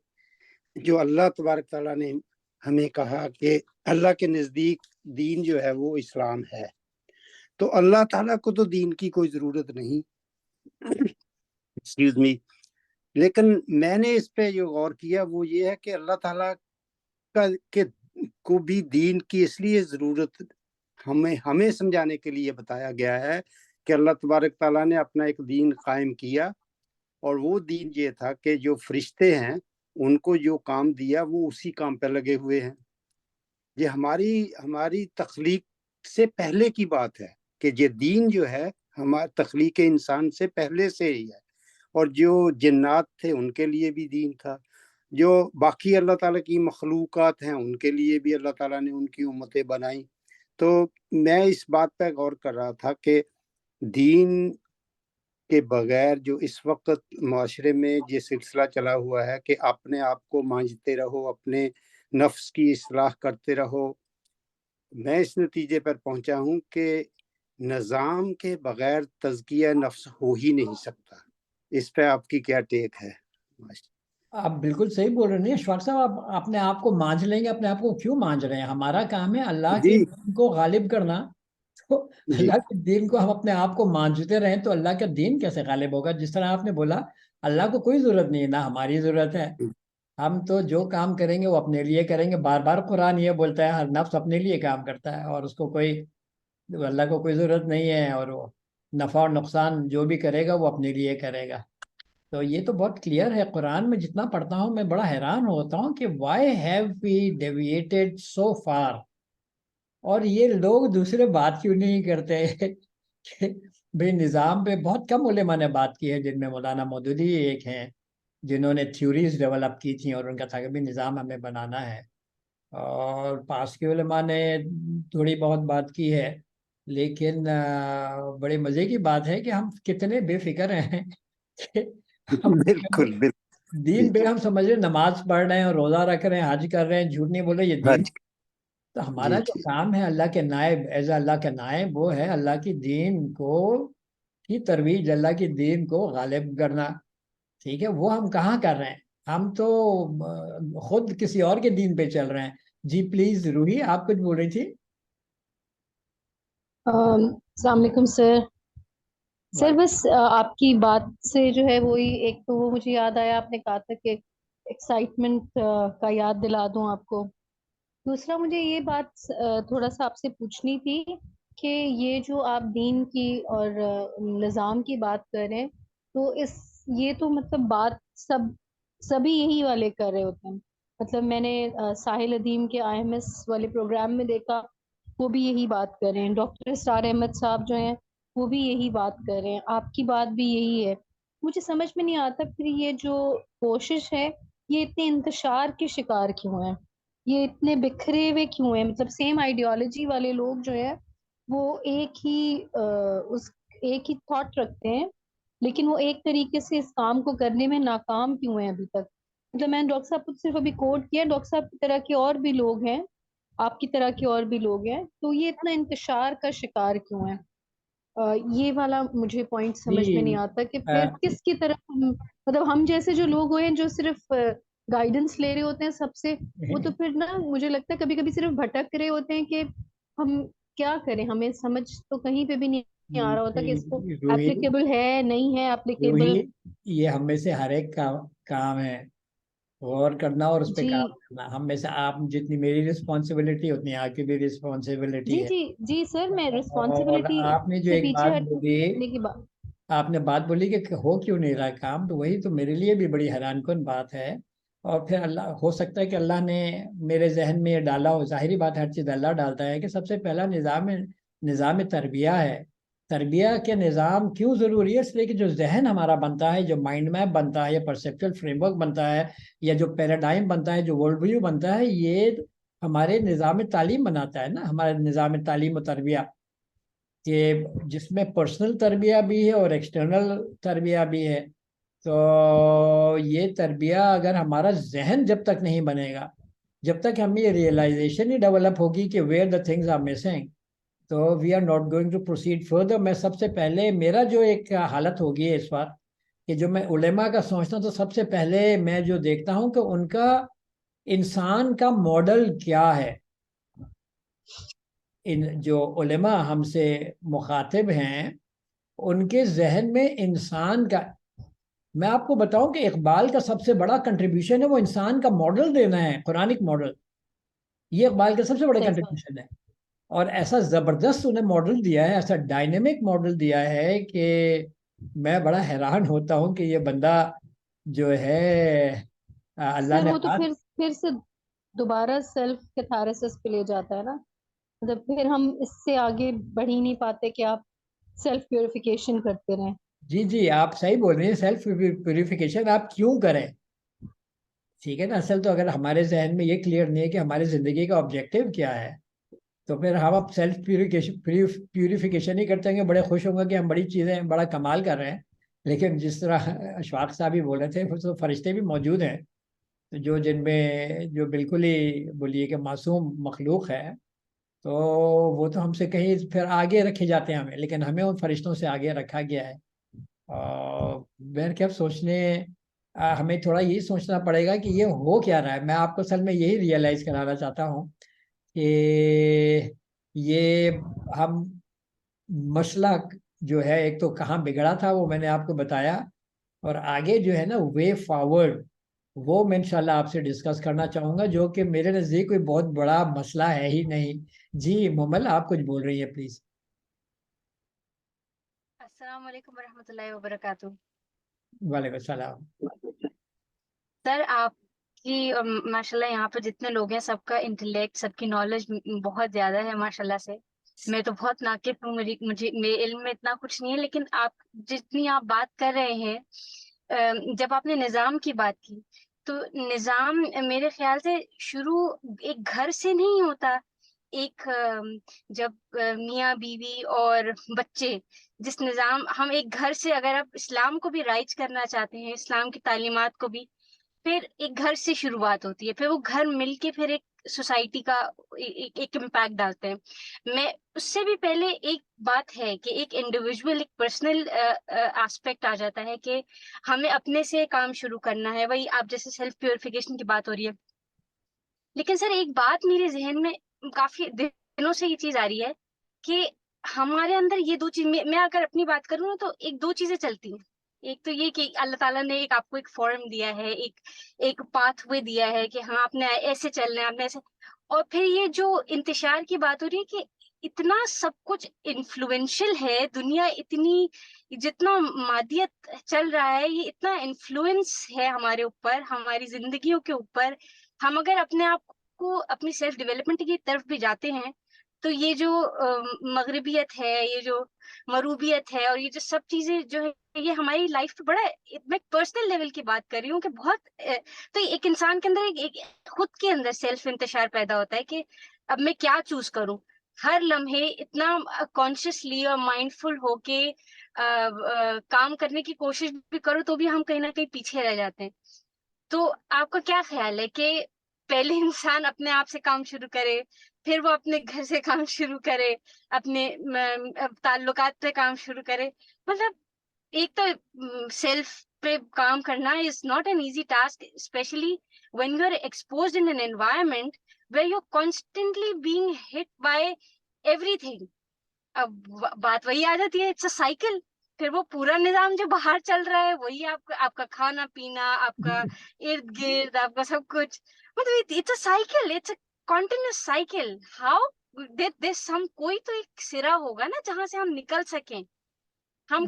جو اللہ تبارک تعالیٰ نے ہمیں کہا کہ اللہ کے نزدیک دین جو ہے وہ اسلام ہے، تو اللہ تعالیٰ کو تو دین کی کوئی ضرورت نہیں. Excuse me. لیکن میں نے اس پہ جو غور کیا وہ یہ ہے کہ اللہ تعالیٰ کو بھی دین کی اس لیے ضرورت ہمیں سمجھانے کے لیے بتایا گیا ہے کہ اللہ تبارک تعالیٰ نے اپنا ایک دین قائم کیا، اور وہ دین یہ تھا کہ جو فرشتے ہیں ان کو جو کام دیا وہ اسی کام پہ لگے ہوئے ہیں. یہ ہماری تخلیق سے پہلے کی بات ہے کہ یہ دین جو ہے ہمارے تخلیق انسان سے پہلے سے ہی ہے، اور جو جنات تھے ان کے لیے بھی دین تھا، جو باقی اللہ تعالیٰ کی مخلوقات ہیں ان کے لیے بھی اللہ تعالیٰ نے ان کی امتیں بنائیں. تو میں اس بات پہ غور کر رہا تھا کہ دین کے بغیر جو اس وقت معاشرے میں یہ سلسلہ چلا ہوا ہے کہ اپنے آپ کو مانجتے رہو، اپنے نفس کی اصلاح کرتے رہو، میں اس نتیجے پر پہنچا ہوں کہ نظام کے بغیر تزکیہ نفس ہو ہی نہیں سکتا. اس پہ آپ کی کیا ٹیک ہے؟ آپ بالکل صحیح بول رہے ہیں اشفاق صاحب. آپ اپنے آپ کو مانج لیں گے. اپنے آپ کو کیوں مانج رہے ہیں؟ ہمارا کام ہے اللہ کے دین کو غالب کرنا. تو اللہ کے دین کو ہم اپنے آپ کو مانجتے رہیں تو اللہ کا دین کیسے غالب ہوگا؟ جس طرح آپ نے بولا اللہ کو کوئی ضرورت نہیں ہے، نہ ہماری ضرورت ہے. ہم تو جو کام کریں گے وہ اپنے لیے کریں گے. بار بار قرآن یہ بولتا ہے ہر نفس اپنے لیے کام کرتا ہے اور اس کو اللہ کو کوئی ضرورت نہیں ہے، اور وہ نفع اور نقصان جو بھی کرے گا وہ اپنے لیے کرے گا. تو یہ تو بہت کلیئر ہے. قرآن میں جتنا پڑھتا ہوں میں بڑا حیران ہوتا ہوں کہ why have we deviated so far. اور یہ لوگ دوسرے بات کیوں نہیں کرتے کہ بھئی نظام پہ بہت کم علماء نے بات کی ہے، جن میں مولانا مودودی ایک ہیں جنہوں نے تھیوریز ڈیولپ کی تھیں اور ان کا تھا کہ بھی نظام ہمیں بنانا ہے. اور پاس کے علماء نے تھوڑی بہت بات کی ہے، لیکن بڑے مزے کی بات ہے کہ ہم کتنے بے فکر ہیں کہ بالکل دین پہ ہم سمجھ رہے ہیں نماز پڑھ رہے ہیں اور روزہ رکھ رہے ہیں، حج کر رہے ہیں، جھوٹ نہیں بول رہے، یہ دین. تو ہمارا جو کام ہے اللہ کے نائب، ایز اللہ کے نائب، وہ ہے اللہ کی دین کی ترویج، اللہ کی دین کو غالب کرنا. ٹھیک ہے، وہ ہم کہاں کر رہے ہیں؟ ہم تو خود کسی اور کے دین پہ چل رہے ہیں. جی پلیز روحی آپ کچھ بول رہی تھی. السلام علیکم سر بس آپ کی بات سے جو ہے وہی ایک تو وہ مجھے یاد آیا، آپ نے کہا تھا کہ ایکسائٹمنٹ کا یاد دلا دوں آپ کو. دوسرا مجھے یہ بات تھوڑا سا آپ سے پوچھنی تھی کہ یہ جو آپ دین کی اور نظام کی بات کر رہے ہیں تو یہ تو مطلب بات سبھی یہی والے کر رہے ہوتے ہیں. مطلب میں نے ساحل ادیم کے IMS والے پروگرام میں دیکھا، وہ بھی یہی بات کر رہے ہیں. ڈاکٹر اسرار احمد صاحب جو ہیں وہ بھی یہی بات کر رہے ہیں. آپ کی بات بھی یہی ہے. مجھے سمجھ میں نہیں آتا پھر یہ جو کوشش ہے یہ اتنے انتشار کے شکار کیوں ہیں، یہ اتنے بکھرے ہوئے کیوں ہیں؟ مطلب سیم آئیڈیالوجی والے لوگ جو ہے وہ ایک ہی تھاٹ رکھتے ہیں، لیکن وہ ایک طریقے سے اس کام کو کرنے میں ناکام کیوں ہیں ابھی تک. مطلب میں نے ڈاکٹر صاحب کو صرف ابھی کوٹ کیا، ڈاکٹر صاحب کی طرح کے اور بھی لوگ ہیں، آپ کی طرح کے اور بھی لوگ ہیں، تو یہ اتنا انتشار کا شکار کیوں ہے؟ یہ والا مجھے پوائنٹ سمجھ میں نہیں آتا کہ پھر کس کی طرف مطلب ہم جیسے جو لوگ ہوئے ہیں جو صرف گائیڈنس لے رہے ہوتے ہیں سب سے، وہ تو پھر نا مجھے لگتا ہے کبھی کبھی صرف بھٹک رہے ہوتے ہیں کہ ہم کیا کریں. ہمیں سمجھ تو کہیں پہ بھی نہیں آ رہا ہوتا کہ اس کو اپلیکیبل ہے نہیں ہے اپلیکیبل. یہ ہم میں سے ہر ایک کا کام ہے غور کرنا اور اس پہ کام کرنا. ہم میں سے آپ جتنی میری رسپانسبلٹی اتنی آپ کی بھی رسپانسبلٹی ہے. جی سر، میں اور رسپانسبلٹی آپ نے جو سے ایک پیچھے بات بولی ہٹنے کی بات آپ نے بات بولی کہ ہو کیوں نہیں رہا کام، تو وہی تو میرے لیے بھی بڑی حیران کن بات ہے. اور پھر اللہ، ہو سکتا ہے کہ اللہ نے میرے ذہن میں یہ ڈالا ہو. ظاہری بات ہر چیز اللہ ڈالتا ہے کہ سب سے پہلا نظام تربیہ ہے. تربیہ کے نظام کیوں ضروری ہے؟ اس لیے کہ جو ذہن ہمارا بنتا ہے، جو مائنڈ میپ بنتا ہے، یا پرسیپچل فریم ورک بنتا ہے، یا جو پیراڈائم بنتا ہے، جو ورلڈ ویو بنتا ہے، یہ ہمارے نظام تعلیم بناتا ہے نا، ہمارے نظام تعلیم و تربیہ، کہ جس میں پرسنل تربیہ بھی ہے اور ایکسٹرنل تربیہ بھی ہے. تو یہ تربیہ اگر ہمارا ذہن جب تک نہیں بنے گا، جب تک ہم یہ ریئلائزیشن ہی ڈیولپ ہوگی کہ where the things are missing, تو we are not going to proceed further. میں سب سے پہلے میرا جو ایک حالت ہوگی اس وقت کہ جو میں علماء کا سوچتا ہوں، تو سب سے پہلے میں جو دیکھتا ہوں کہ ان کا انسان کا ماڈل کیا ہے. ان جو علماء ہم سے مخاطب ہیں، ان کے ذہن میں انسان کا، میں آپ کو بتاؤں کہ اقبال کا سب سے بڑا کنٹریبیوشن ہے وہ انسان کا ماڈل دینا ہے، قرآنک ماڈل. یہ اقبال کا سب سے بڑا صحیح بات. کنٹریبیوشن ہے. اور ایسا زبردست انہیں ماڈل دیا ہے، ایسا ڈائنامک ماڈل دیا ہے کہ میں بڑا حیران ہوتا ہوں کہ یہ بندہ جو ہے اللہ سر نے وہ تو بات. پھر سے دوبارہ سیلف کیتھارسس پہ لے جاتا ہے نا، مطلب پھر ہم اس سے آگے بڑھ ہی نہیں پاتے کہ آپ سیلف پیوریفیکیشن کرتے رہیں. جی جی، آپ صحیح بول رہے ہیں. سیلف پیوریفیکیشن آپ کیوں کریں؟ ٹھیک ہے نا. اصل تو اگر ہمارے ذہن میں یہ کلیئر نہیں ہے کہ ہماری زندگی کا آبجیکٹیو کیا ہے، تو پھر ہم اب سیلف پیوریفیکیشن ہی کرتے ہیں. بڑے خوش ہوں گے کہ ہم بڑی چیزیں، بڑا کمال کر رہے ہیں. لیکن جس طرح اشفاق صاحب بھی بول رہے تھے، تو فرشتے بھی موجود ہیں جو جن میں جو بالکل ہی بولیے کہ معصوم مخلوق ہے. تو وہ تو ہم سے کہیں پھر آگے رکھے جاتے ہیں ہمیں، لیکن ہمیں ان فرشتوں سے آگے رکھا گیا ہے. اور میں کیا سوچنے، ہمیں تھوڑا یہی سوچنا پڑے گا کہ یہ ہو کیا رہا ہے. میں آپ کو اصل میں یہی ریئلائز کرانا چاہتا ہوں کہ یہ ہم مسئلہ جو ہے، ایک تو کہاں بگڑا تھا وہ میں نے آپ کو بتایا، اور آگے جو ہے نا وے فارورڈ، وہ میں انشاءاللہ آپ سے ڈسکس کرنا چاہوں گا، جو کہ میرے نزدیک کوئی بہت بڑا مسئلہ ہے ہی نہیں. جی مومل، آپ کچھ بول رہی ہیں پلیز. السلام علیکم ورحمۃ اللہ وبرکاتہ. وعلیکم السلام. سر آپ کی ماشاءاللہ یہاں پہ جتنے لوگ ہیں، سب کا انٹلیکٹ، سب کی نالج بہت زیادہ ہے ماشاءاللہ سے. میں تو بہت ناقص ہوں، مجھے میرے علم میں اتنا کچھ نہیں ہے، لیکن آپ جتنی آپ بات کر رہے ہیں، جب آپ نے نظام کی بات کی، تو نظام میرے خیال سے شروع ایک گھر سے نہیں ہوتا. ایک جب میاں بیوی اور بچے، جس نظام ہم ایک گھر سے، اگر آپ اسلام کو بھی رائج کرنا چاہتے ہیں، اسلام کی تعلیمات کو بھی، پھر ایک گھر سے شروعات ہوتی ہے، پھر وہ گھر مل کے پھر ایک سوسائٹی کا ایک امپیکٹ ڈالتے ہیں. میں اس سے بھی پہلے ایک بات ہے کہ ایک انڈیویجول، ایک پرسنل ایسپیکٹ آ جاتا ہے کہ ہمیں اپنے سے کام شروع کرنا ہے. وہی آپ جیسے سیلف پیوریفیکیشن کی بات ہو رہی ہے. لیکن سر ایک بات میرے ذہن میں کافی دنوں سے یہ چیز آ رہی ہے کہ ہمارے اندر یہ دو چیز، میں اگر اپنی بات کروں نا، تو ایک دو چیزیں چلتی ہیں. ایک تو یہ کہ اللہ تعالیٰ نے آپ کو ایک فارم دیا ہے، ایک پاتھ وے دیا ہے کہ ہاں آپ نے ایسے چلنا ہے، آپ نے ایسے. اور پھر یہ جو انتشار کی بات ہو رہی ہے کہ اتنا سب کچھ انفلوئنشل ہے دنیا، اتنی جتنا مادیت چل رہا ہے، یہ اتنا انفلوئنس ہے ہمارے اوپر، ہماری زندگیوں کے اوپر. ہم اگر اپنے آپ کو اپنی سیلف ڈیولپمنٹ کی طرف بھی جاتے ہیں، تو یہ جو مغربیت ہے، یہ جو مروبیت ہے، اور یہ جو سب چیزیں جو ہے، یہ ہماری لائف پہ بڑا، میں پرسنل لیول کی بات کر رہی ہوں کہ بہت، تو ایک انسان کے اندر ایک خود کے اندر سیلف انتشار پیدا ہوتا ہے کہ اب میں کیا چوز کروں. ہر لمحے اتنا کانشیسلی اور مائنڈ فل ہو کے کام کرنے کی کوشش بھی کرو، تو بھی ہم کہیں نہ کہیں پیچھے رہ جاتے ہیں. تو آپ کا کیا خیال ہے کہ پہلے انسان اپنے آپ سے کام شروع کرے، پھر وہ اپنے گھر سے کام شروع کرے، اپنے تعلقات پہ کام شروع کرے؟ مطلب ایک تو سیلف پہ کام کرنا is not an easy task, especially when you are exposed in an environment where you're constantly being hit by everything. اب بات وہی آ جاتی ہے، اٹس اے سائیکل. پھر وہ پورا نظام جو باہر چل رہا ہے، وہی آپ کا کھانا پینا، آپ کا ارد گرد، آپ کا سب کچھ، مطلب it's a cycle, it's a continuous cycle. How کوئی تو ایک سرا ہوگا نا جہاں سے ہم نکل سکیں. ہم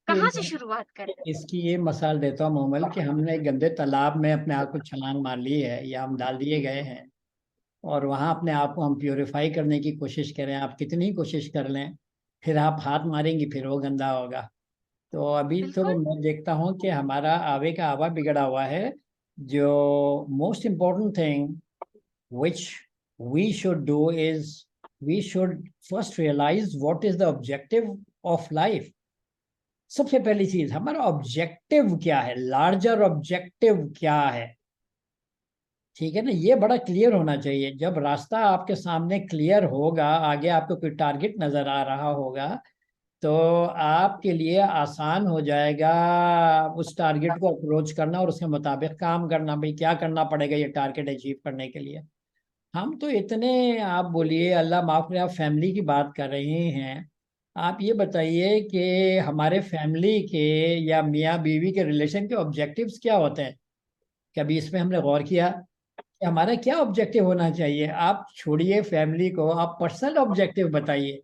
کہاں سے شروعات کریں؟ اس کی یہ مثال دیتا ہوں مومل کہ ہم نے ایک گندے تالاب میں اپنے آپ کو چھلانگ مار لی ہے یا ہم ڈال دیے گئے ہیں اور وہاں اپنے آپ کو ہم پیوریفائی کرنے کی کوشش کریں. آپ کتنی کوشش کر لیں پھر آپ ہاتھ ماریں گی پھر وہ گندا ہوگا. تو ابھی تو بالکل. میں دیکھتا ہوں کہ ہمارا آبے کا آبا بگڑا ہوا ہے. جو most important thing which we should do is we should first realize what is the objective of life. سب سے پہلی چیز ہمارا آبجیکٹو کیا ہے, لارجر آبجیکٹو کیا ہے. ٹھیک ہے نا, یہ بڑا کلیئر ہونا چاہیے. جب راستہ آپ کے سامنے کلیئر ہوگا, آگے آپ کو کوئی ٹارگٹ نظر آ رہا ہوگا تو آپ کے لیے آسان ہو جائے گا اس ٹارگٹ کو اپروچ کرنا اور اس کے مطابق کام کرنا. بھئی کیا کرنا پڑے گا یہ ٹارگٹ اچیو کرنے کے لیے. ہم تو اتنے, آپ بولیے اللہ معاف کرے, آپ فیملی کی بات کر رہے ہیں. آپ یہ بتائیے کہ ہمارے فیملی کے یا میاں بیوی کے ریلیشن کے آبجیکٹیوز کیا ہوتے ہیں؟ کبھی اس پہ ہم نے غور کیا کہ ہمارا کیا آبجیکٹیو ہونا چاہیے؟ آپ چھوڑیے فیملی کو, آپ پرسنل آبجیکٹیو بتائیے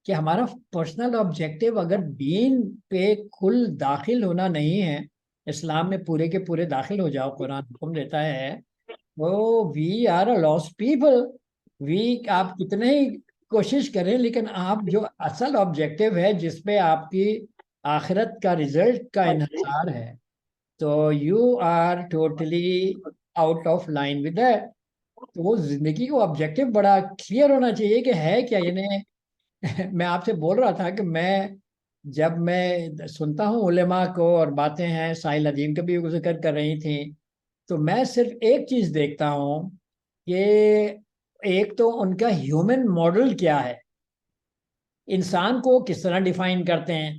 کہ ہمارا پرسنل آبجیکٹیو اگر دین پہ کل داخل ہونا نہیں ہے, اسلام میں پورے کے پورے داخل ہو جاؤ, قرآن حکم دیتا ہے, وہ we are a lost people. آپ کتنے ہی کوشش کریں لیکن آپ جو اصل آبجیکٹیو ہے جس پہ آپ کی آخرت کا رزلٹ کا انحصار ہے, تو you are totally out of line with that. تو وہ زندگی کو آبجیکٹیو بڑا کلیئر ہونا چاہیے کہ ہے کیا. یعنی میں آپ سے بول رہا تھا کہ جب میں سنتا ہوں علماء کو اور باتیں ہیں, ساحل عظیم کا بھی ذکر کر رہی تھیں, تو میں صرف ایک چیز دیکھتا ہوں کہ ایک تو ان کا ہیومن ماڈل کیا ہے, انسان کو کس طرح ڈیفائن کرتے ہیں.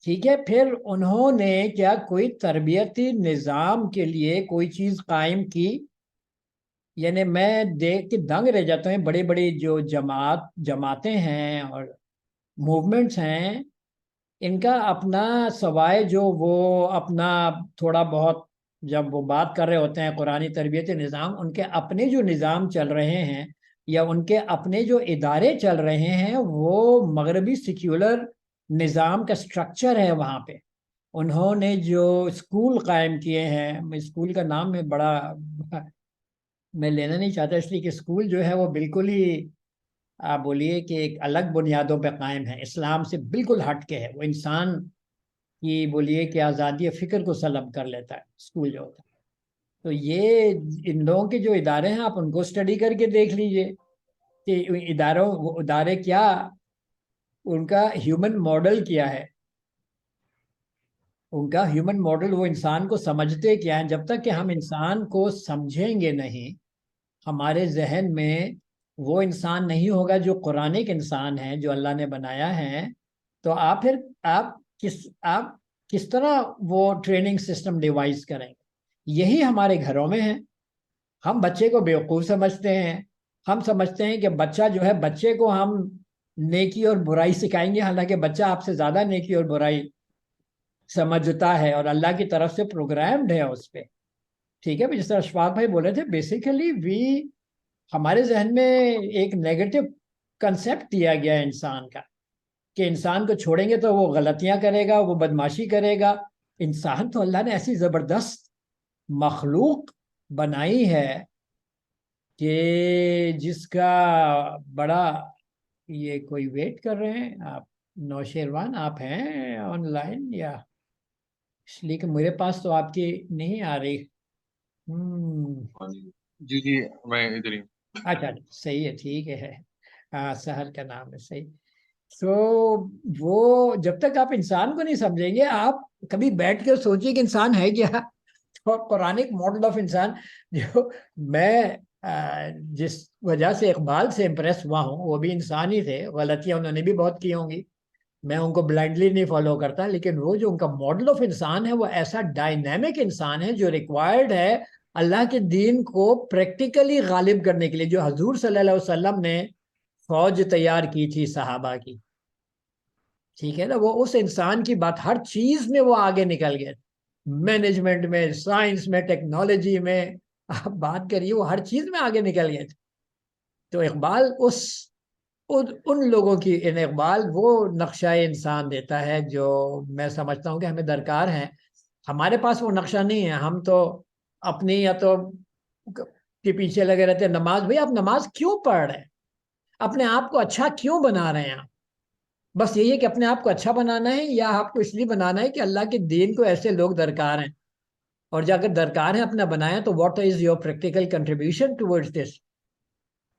ٹھیک ہے, پھر انہوں نے کیا کوئی تربیتی نظام کے لیے کوئی چیز قائم کی. یعنی میں دیکھ کے دنگ رہ جاتا ہوں, بڑی بڑی جو جماعتیں ہیں اور موومنٹس ہیں, ان کا اپنا سوائے جو وہ اپنا تھوڑا بہت جب وہ بات کر رہے ہوتے ہیں قرآنی تربیتی نظام, ان کے اپنے جو نظام چل رہے ہیں یا ان کے اپنے جو ادارے چل رہے ہیں وہ مغربی سیکولر نظام کا سٹرکچر ہے. وہاں پہ انہوں نے جو اسکول قائم کیے ہیں, اسکول کا نام میں لینا نہیں چاہتا اس لیے کہ اسکول جو ہے وہ بالکل ہی آپ بولیے کہ ایک الگ بنیادوں پہ قائم ہے, اسلام سے بالکل ہٹ کے ہے. وہ انسان کی بولیے کہ آزادی فکر کو سلب کر لیتا ہے اسکول جو ہوتا ہے. تو یہ ان لوگوں کے جو ادارے ہیں آپ ان کو اسٹڈی کر کے دیکھ لیجئے کہ ادارے کیا, ان کا ہیومن ماڈل کیا ہے. ان کا ہیومن ماڈل, وہ انسان کو سمجھتے کیا ہیں. جب تک کہ ہم انسان کو سمجھیں گے نہیں, ہمارے ذہن میں وہ انسان نہیں ہوگا جو قرآنک انسان ہے جو اللہ نے بنایا ہے, تو آپ کس طرح وہ ٹریننگ سسٹم ڈیوائز کریں گے؟ یہی ہمارے گھروں میں ہے. ہم بچے کو بیوقوف سمجھتے ہیں, ہم سمجھتے ہیں کہ بچہ جو ہے, بچے کو ہم نیکی اور برائی سکھائیں گے, حالانکہ بچہ آپ سے زیادہ نیکی اور برائی سمجھتا ہے اور اللہ کی طرف سے پروگرامڈ ہے اس پہ. ٹھیک ہے, جس طرح اشفاق بھائی بولے تھے, بیسیکلی ہمارے ذہن میں ایک نیگیٹو کنسیپٹ دیا گیا ہے انسان کا کہ انسان کو چھوڑیں گے تو وہ غلطیاں کرے گا, وہ بدماشی کرے گا. انسان تو اللہ نے ایسی زبردست مخلوق بنائی ہے کہ جس کا بڑا, یہ کوئی ویٹ کر رہے ہیں آپ نوشیروان, آپ ہیں آن لائن یا؟ اس لیے کہ میرے پاس تو آپ کی نہیں آ رہی. جی میں ادھر ہی. اچھا صحیح ہے, ٹھیک ہے, سحر کا نام ہے, صحیح. تو وہ جب تک آپ انسان کو نہیں سمجھیں گے, آپ کبھی بیٹھ کے سوچیے کہ انسان ہے کیا. تو قرآنک ماڈل آف انسان, جو میں جس وجہ سے اقبال سے امپریس ہوا ہوں, وہ بھی انسان ہی تھے, غلطیاں انہوں نے بھی بہت کی ہوں گی, میں ان کو بلائنڈلی نہیں فالو کرتا, لیکن وہ جو ان کا ماڈل آف انسان ہے وہ ایسا ڈائنامک انسان ہے جو ریکوائرڈ ہے اللہ کے دین کو پریکٹیکلی غالب کرنے کے لیے. جو حضور صلی اللہ علیہ وسلم نے فوج تیار کی تھی صحابہ کی, ٹھیک ہے نا, وہ اس انسان کی بات, ہر چیز میں وہ آگے نکل گئے, مینجمنٹ میں, سائنس میں, ٹیکنالوجی میں, آپ بات کریے, وہ ہر چیز میں آگے نکل گئے تھے. تو اقبال اس ان لوگوں کی ان اقبال وہ نقشہ انسان دیتا ہے جو میں سمجھتا ہوں کہ ہمیں درکار ہے. ہمارے پاس وہ نقشہ نہیں ہے. ہم تو اپنی یا تو کے پیچھے لگے رہتے ہیں. نماز، بھئی آپ نماز کیوں پڑھ رہے ہیں؟ اپنے آپ کو اچھا کیوں بنا رہے ہیں آپ؟ بس یہی ہے کہ اپنے آپ کو اچھا بنانا ہے، یا آپ کو اس لیے بنانا ہے کہ اللہ کے دین کو ایسے لوگ درکار ہیں؟ اور جو اگر درکار ہیں اپنا بنایا تو what is your practical contribution towards this?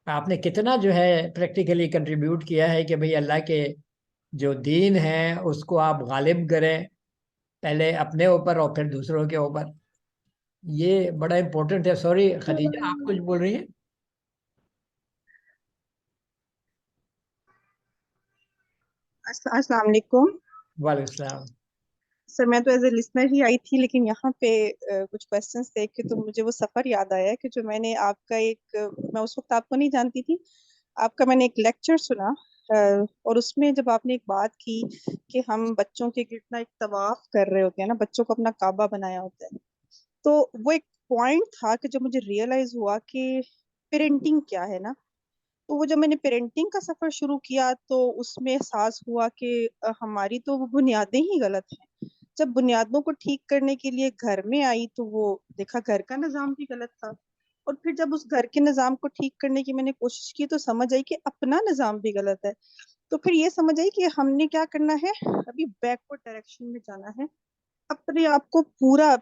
آپ نے کتنا جو ہے پریکٹیکلی کنٹریبیوٹ کیا ہے کہ بھئی اللہ کے جو دین ہے اس کو آپ غالب کریں، پہلے اپنے اوپر اور پھر دوسروں کے اوپر. یہ بڑا امپورٹنٹ ہے. سوری خدیجہ، آپ کچھ بول رہی ہیں؟ السلام علیکم وعلیکم السلام. سر. میں تو ایز اے لسنر ہی آئی تھی، لیکن یہاں پہ کچھ کوشچنس دیکھ کے تو مجھے وہ سفر یاد آیا کہ جو میں نے آپ کا میں اس وقت آپ کو نہیں جانتی تھی، آپ کا میں نے ایک لیکچر سنا، اور اس میں جب آپ نے ایک بات کی کہ ہم بچوں کے گرد ایک طواف کر رہے ہوتے ہیں نا، بچوں کو اپنا کعبہ بنایا ہوتا ہے، تو وہ ایک پوائنٹ تھا کہ جب مجھے ریئلائز ہوا کہ پیرنٹنگ کیا ہے نا، تو وہ جب میں نے پیرنٹنگ کا سفر شروع کیا تو اس میں احساس ہوا کہ ہماری تو وہ بنیادیں ہی غلط ہیں. جب بنیادوں کو ٹھیک کرنے کے لیے گھر میں آئی تو وہ دیکھا گھر کا نظام بھی غلط تھا، اور پھر جب اس گھر کے نظام کو ٹھیک کرنے کی میں نے کوشش کی تو سمجھ آئی کہ اپنا نظام بھی غلط ہے. تو پھر یہ سمجھ آئی کہ ہم نے کیا کرنا ہے، ابھی بیکورڈ ڈائریکشن میں جانا ہے. اپنے آپ کو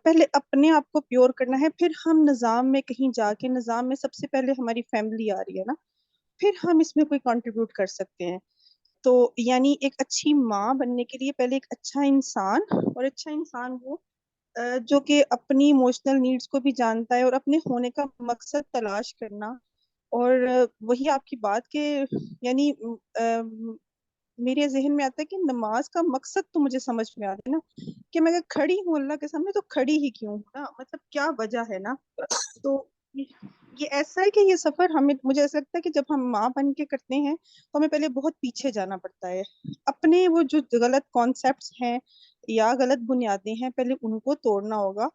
پہلے اپنے آپ کو پیور کرنا ہے، پھر ہم نظام میں کہیں جا کے، نظام میں سب سے پہلے ہماری فیملی آ رہی ہے نا، پھر ہم اس میں کوئی کنٹریبیوٹ کر سکتے ہیں. تو یعنی ایک اچھی ماں بننے کے لیے پہلے ایک اچھا انسان، اور اچھا انسان وہ جو کہ اپنی ایموشنل نیڈز کو بھی جانتا ہے اور اپنے ہونے کا مقصد تلاش کرنا. اور وہی آپ کی بات کہ یعنی میرے ذہن میں آتا ہے کہ نماز کا مقصد تو مجھے سمجھ میں آتا ہے نا، کہ میں اگر کھڑی ہوں اللہ کے سامنے تو کھڑی ہی کیوں ہوں نا، مطلب کیا وجہ ہے نا. تو یہ ایسا ہے کہ یہ سفر مجھے ایسا لگتا ہے کہ جب ہم ماں بن کے کرتے ہیں تو ہمیں پہلے بہت پیچھے جانا پڑتا ہے. اپنے وہ جو غلط کانسیپٹس ہیں یا غلط بنیادیں ہیں پہلے ان کو توڑنا ہوگا.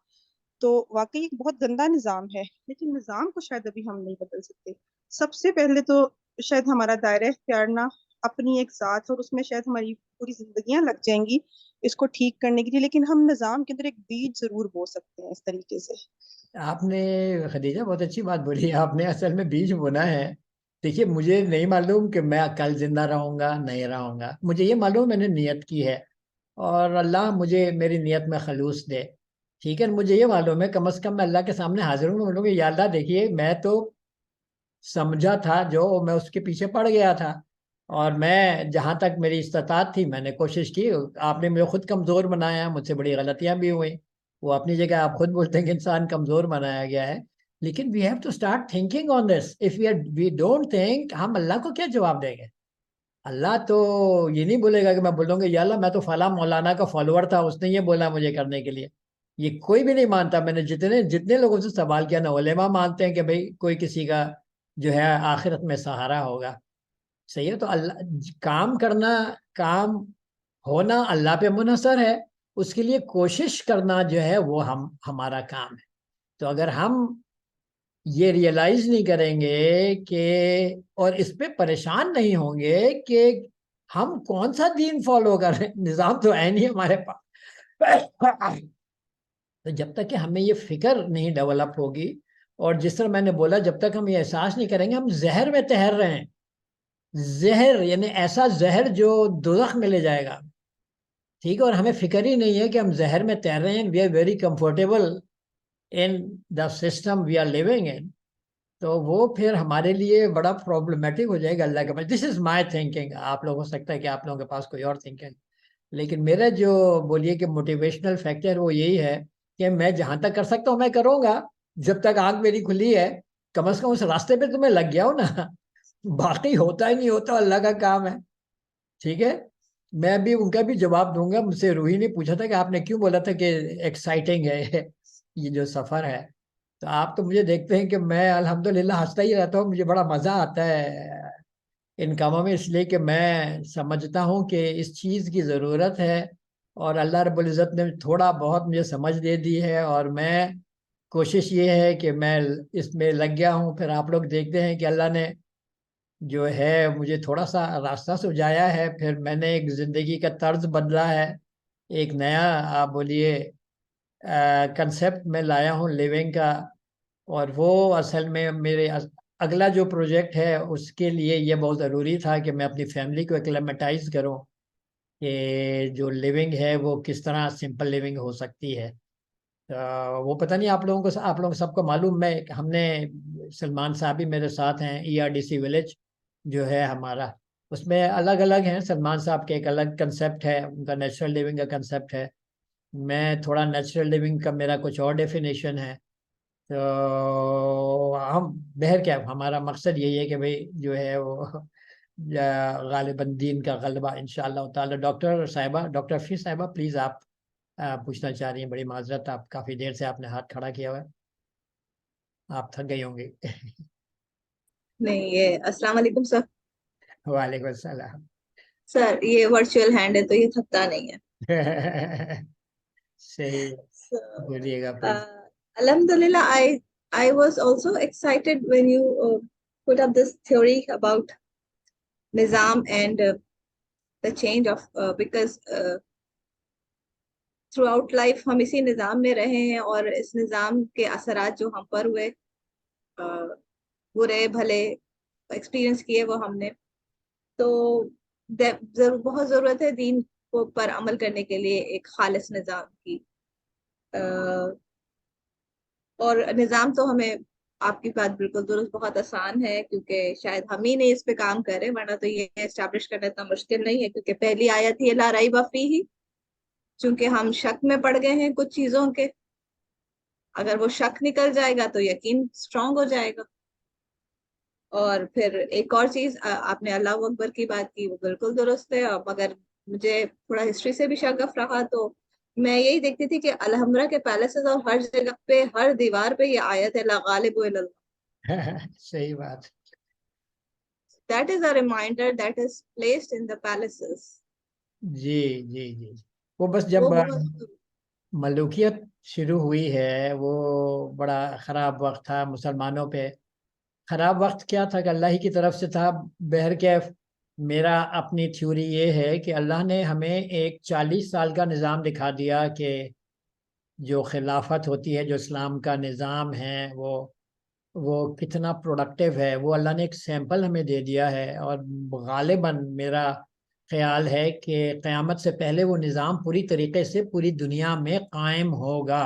تو واقعی ایک بہت گندا نظام ہے، لیکن نظام کو شاید ابھی ہم نہیں بدل سکتے. سب سے پہلے تو شاید ہمارا دائرہ اختیار نہ اپنی ایک ذات، اور اس میں شاید ہماری پوری زندگیاں لگ جائیں گی اس کو ٹھیک کرنے کے لیے، لیکن ہم نظام کے اندر ایک بیج ضرور بو سکتے ہیں اس طریقے سے. آپ نے خدیجہ بہت اچھی بات بولی. آپ نے اصل میں بیج بونا ہے. دیکھیے مجھے نہیں معلوم کہ میں کل زندہ رہوں گا نہیں رہوں گا، مجھے یہ معلوم میں نے نیت کی ہے اور اللہ مجھے میری نیت میں خلوص دے. ٹھیک ہے، مجھے یہ معلوم ہے کم از کم میں اللہ کے سامنے حاضر ہوں، بولوں کہ یا اللہ دیکھیے میں تو سمجھا تھا جو میں اس کے پیچھے پڑ گیا تھا، اور میں جہاں تک میری استطاعت تھی میں نے کوشش کی. آپ نے مجھے خود کمزور بنایا، مجھ سے بڑی غلطیاں بھی ہوئیں. وہ اپنی جگہ آپ خود بولتے ہیں کہ انسان کمزور بنایا گیا ہے، لیکن we have to start thinking on this. If we don't think, ہم اللہ کو کیا جواب دیں گے؟ اللہ تو یہ نہیں بولے گا کہ میں بولوں گا یا اللہ میں تو فلاں مولانا کا فالوور تھا، اس نے یہ بولا مجھے کرنے کے لیے. یہ کوئی بھی نہیں مانتا. میں نے جتنے لوگوں سے سوال کیا، نہ علماء مانتے ہیں کہ بھئی کوئی کسی کا جو ہے آخرت میں سہارا ہوگا. صحیح ہے، تو اللہ کام کرنا، کام ہونا اللہ پہ منحصر ہے. اس کے لیے کوشش کرنا جو ہے وہ ہمارا کام ہے. تو اگر ہم یہ ریئلائز نہیں کریں گے کہ اور اس پہ پریشان نہیں ہوں گے کہ ہم کون سا دین فالو کر رہے ہیں، نظام تو ہے نہیں ہمارے پاس، تو جب تک کہ ہمیں یہ فکر نہیں ڈیولپ ہوگی، اور جس طرح میں نے بولا جب تک ہم یہ احساس نہیں کریں گے ہم زہر میں تیر رہے ہیں. زہر یعنی ایسا زہر جو دوزخ میں لے جائے گا. ٹھیک ہے، اور ہمیں فکر ہی نہیں ہے کہ ہم زہر میں تیر رہے ہیں. We are very comfortable in the system we are living in. تو وہ پھر ہمارے لیے بڑا پرابلمٹک ہو جائے گا. اللہ کے پاس دس از مائی تھنکنگ. آپ لوگ ہو سکتا ہے کہ آپ لوگوں کے پاس کوئی اور تھنکنگ، لیکن میرا جو بولیے کہ موٹیویشنل فیکٹر وہ یہی ہے کہ میں جہاں تک کر سکتا ہوں میں کروں گا. جب تک آنکھ میری کھلی ہے کم از کم اس راستے پہ تو میں لگ گیا ہوں نا. باقی ہوتا ہی نہیں ہوتا اللہ کا کام ہے. ٹھیک ہے، میں بھی ان کا بھی جواب دوں گا. مجھ سے روحی نے پوچھا تھا کہ آپ نے کیوں بولا تھا کہ ایکسائٹنگ ہے یہ جو سفر ہے. تو آپ تو مجھے دیکھتے ہیں کہ میں الحمدللہ ہنستا ہی رہتا ہوں. مجھے بڑا مزہ آتا ہے ان کاموں میں، اس لیے کہ میں سمجھتا ہوں کہ اس چیز کی ضرورت ہے، اور اللہ رب العزت نے تھوڑا بہت مجھے سمجھ دے دی ہے، اور میں کوشش یہ ہے کہ میں اس میں لگ گیا ہوں. پھر آپ لوگ دیکھتے ہیں کہ اللہ نے جو ہے مجھے تھوڑا سا راستہ سجایا ہے. پھر میں نے ایک زندگی کا طرز بدلا ہے, ایک نیا آپ بولیے کنسیپٹ میں لایا ہوں لیونگ کا. اور وہ اصل میں میرے اگلا جو پروجیکٹ ہے اس کے لیے یہ بہت ضروری تھا کہ میں اپنی فیملی کو ایکلیمیٹائز کروں کہ جو لیونگ ہے وہ کس طرح سمپل لیونگ ہو سکتی ہے. وہ پتہ نہیں آپ لوگوں سب کو معلوم. ہم نے سلمان صاحب بھی میرے ساتھ ہیں, ERDC ولیج جو ہے ہمارا, اس میں الگ الگ ہیں. سلمان صاحب کے ایک الگ کنسیپٹ ہے, ان کا نیچرل لیونگ کا کنسیپٹ ہے. میں تھوڑا نیچرل لیونگ کا میرا کچھ اور ڈیفینیشن ہے. تو ہم کیا ہمارا مقصد یہی ہے کہ بھئی جو ہے وہ غالباً دین کا غلبہ انشاءاللہ تعالی. ڈاکٹر فی صاحبہ پلیز آپ پوچھنا چاہ رہی ہیں. بڑی معذرت, آپ کافی دیر سے آپ نے ہاتھ کھڑا کیا ہوا ہے, آپ تھک گئی ہوں گی. نہیں یہ السلام علیکم سر. وعلیکم السلام. سر یہ ورچوئل ہینڈ ہے تو یہ تھکتا نہیں ہے. صحیح, بولیے گا please. Alhamdulillah, I was also excited when you put up this theory about Nizam and the change of because throughout life ہم اسی نظام میں رہے ہیں اور اس نظام کے اثرات جو ہم پر ہوئے برے بھلے ایکسپیرینس کیے وہ ہم نے. تو بہت ضرورت ہے دین کو پر عمل کرنے کے لیے ایک خالص نظام کی. اور نظام تو ہمیں آپ کی بات بالکل درست بہت آسان ہے کیونکہ شاید ہم ہی نہیں اس پہ کام کریں, ورنہ تو یہ اسٹیبلش کرنا اتنا مشکل نہیں ہے کیونکہ پہلی آیت ہی لا ریب فیہ, چونکہ ہم شک میں پڑ گئے ہیں کچھ چیزوں کے. اگر وہ شک نکل جائے گا تو یقین اسٹرانگ ہو جائے گا. اور پھر ایک اور چیز آپ نے اللہ اکبر کی بات کی, وہ بالکل درست ہے. مگر مجھے تھوڑا ہسٹری سے بھی شغف رہا تو میں یہی دیکھتی تھی کہ الحمرہ کے پیلسز اور ہر جگہ پہ ہر دیوار پہ یہ آیت ہے لا غالب الا اللہ. صحیح بات. That is a reminder that is placed in the palaces. جی جی جی, وہ بس جب وہ بہت ملوکیت شروع ہوئی ہے وہ بڑا خراب وقت تھا مسلمانوں پہ. خراب وقت کیا تھا کہ اللہ ہی کی طرف سے تھا. بہرکیف میرا اپنی تھیوری یہ ہے کہ اللہ نے ہمیں ایک 40 سال کا نظام دکھا دیا کہ جو خلافت ہوتی ہے, جو اسلام کا نظام ہے, وہ کتنا پروڈکٹیو ہے. وہ اللہ نے ایک سیمپل ہمیں دے دیا ہے, اور غالباً میرا خیال ہے کہ قیامت سے پہلے وہ نظام پوری طریقے سے پوری دنیا میں قائم ہوگا.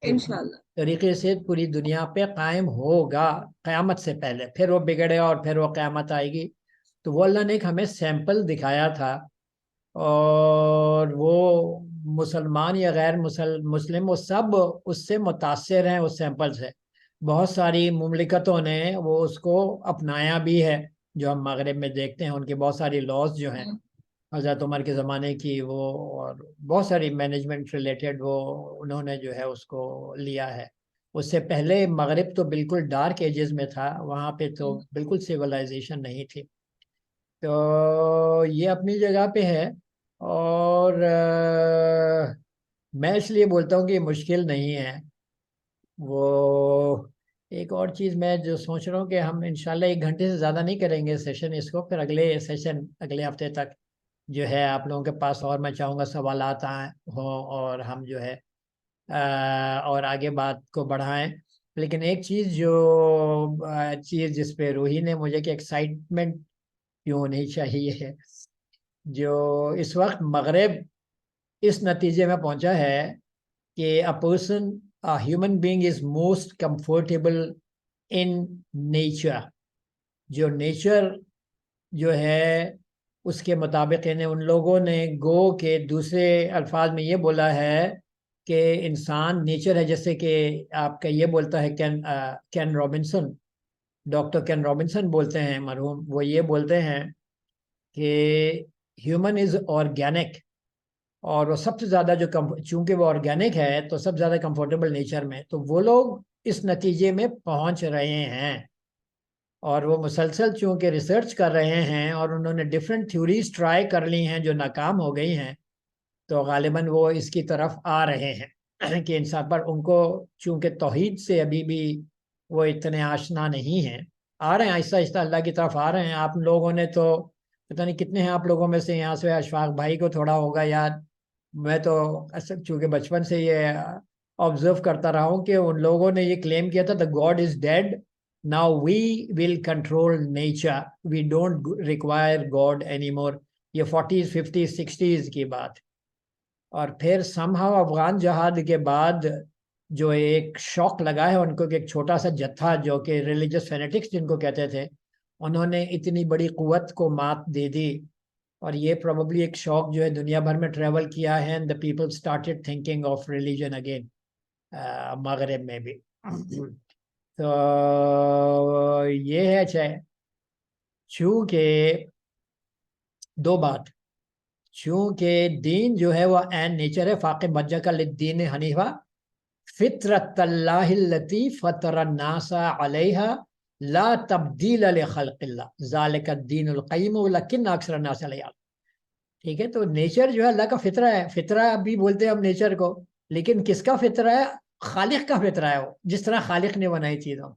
انشاءاللہ طریقے سے پوری دنیا پہ قائم ہوگا قیامت سے پہلے. پھر وہ بگڑے اور پھر وہ قیامت آئے گی. تو وہ اللہ نے ایک ہمیں سیمپل دکھایا تھا, اور وہ مسلمان یا غیر مسلم وہ سب اس سے متاثر ہیں, اس سیمپل سے. بہت ساری مملکتوں نے وہ اس کو اپنایا بھی ہے. جو ہم مغرب میں دیکھتے ہیں ان کے بہت ساری لاز جو ہیں حضرت عمر کے زمانے کی, وہ اور بہت ساری مینجمنٹ ریلیٹڈ وہ انہوں نے جو ہے اس کو لیا ہے. اس سے پہلے مغرب تو بالکل ڈارک ایجز میں تھا, وہاں پہ تو بالکل سیولائزیشن نہیں تھی. تو یہ اپنی جگہ پہ ہے, اور میں اس لیے بولتا ہوں کہ یہ مشکل نہیں ہے. وہ ایک اور چیز میں جو سوچ رہا ہوں کہ ہم انشاءاللہ 1 گھنٹے سے زیادہ نہیں کریں گے سیشن اس کو, پھر اگلے سیشن اگلے ہفتے تک جو ہے آپ لوگوں کے پاس اور میں چاہوں گا سوالات ہوں اور ہم جو ہے اور آگے بات کو بڑھائیں. لیکن ایک چیز جس پہ روحی نے مجھے کہ ایکسائٹمنٹ کیوں ہونی چاہیے, جو اس وقت مغرب اس نتیجے میں پہنچا ہے کہ a human being is most comfortable in nature. جو نیچر جو ہے اس کے مطابق ان لوگوں نے گو کے دوسرے الفاظ میں یہ بولا ہے کہ انسان نیچر ہے. جیسے کہ آپ کا یہ بولتا ہے can Robinson, doctor can Robinson بولتے ہیں مرحوم, وہ یہ بولتے ہیں کہ ہیومن از آرگینک, اور وہ سب سے زیادہ چونکہ وہ آرگینک ہے تو سب سے زیادہ کمفرٹیبل نیچر میں. تو وہ لوگ اس نتیجے میں پہنچ رہے ہیں, اور وہ مسلسل چونکہ ریسرچ کر رہے ہیں اور انہوں نے ڈفرینٹ تھیوریز ٹرائی کر لی ہیں جو ناکام ہو گئی ہیں, تو غالباً وہ اس کی طرف آ رہے ہیں کہ انسان پر ان کو چونکہ توحید سے ابھی بھی وہ اتنے آشنا نہیں ہیں, آ رہے ہیں آہستہ آہستہ اللہ کی طرف آ رہے ہیں. آپ لوگوں نے تو پتہ نہیں کتنے ہیں آپ لوگوں میں سے یہاں سے اشفاق بھائی کو تھوڑا ہوگا یاد. میں تو چونکہ بچپن سے یہ آبزرو کرتا رہا ہوں کہ ان لوگوں نے یہ کلیم کیا تھا the God is dead, now we will control nature, we don't require God anymore. یہ 40s 50s 60s کی بات. اور پھر somehow افغان جہاد کے بعد جو ایک شوق لگا ہے ان کو کہ ایک چھوٹا سا جتھا جو کہ ریلیجس فینیٹکس جن کو کہتے تھے, انہوں نے اتنی بڑی قوت کو مات دے دی. اور یہ پروبلی ایک شوق جو ہے دنیا بھر میں ٹریول کیا ہے, and the people started thinking of religion again, مغرب میں بھی. تو یہ ہے چونکہ دو بات, چونکہ دین جو ہے وہ عین نیچر ہے, فاقم وجہک للدین حنیفا فطرت اللہ التی فطر الناس علیہا لا تبدیل لخلق اللہ ذالک الدین القیم ولکن اکثر الناس لا یعلمون. ٹھیک ہے, تو نیچر جو ہے اللہ کا فطرہ ہے. فطرہ بھی بولتے ہیں ہم نیچر کو, لیکن کس کا فطرہ ہے؟ خالق کا فطرہ ہے. وہ جس طرح خالق نے بنائی چیزوں,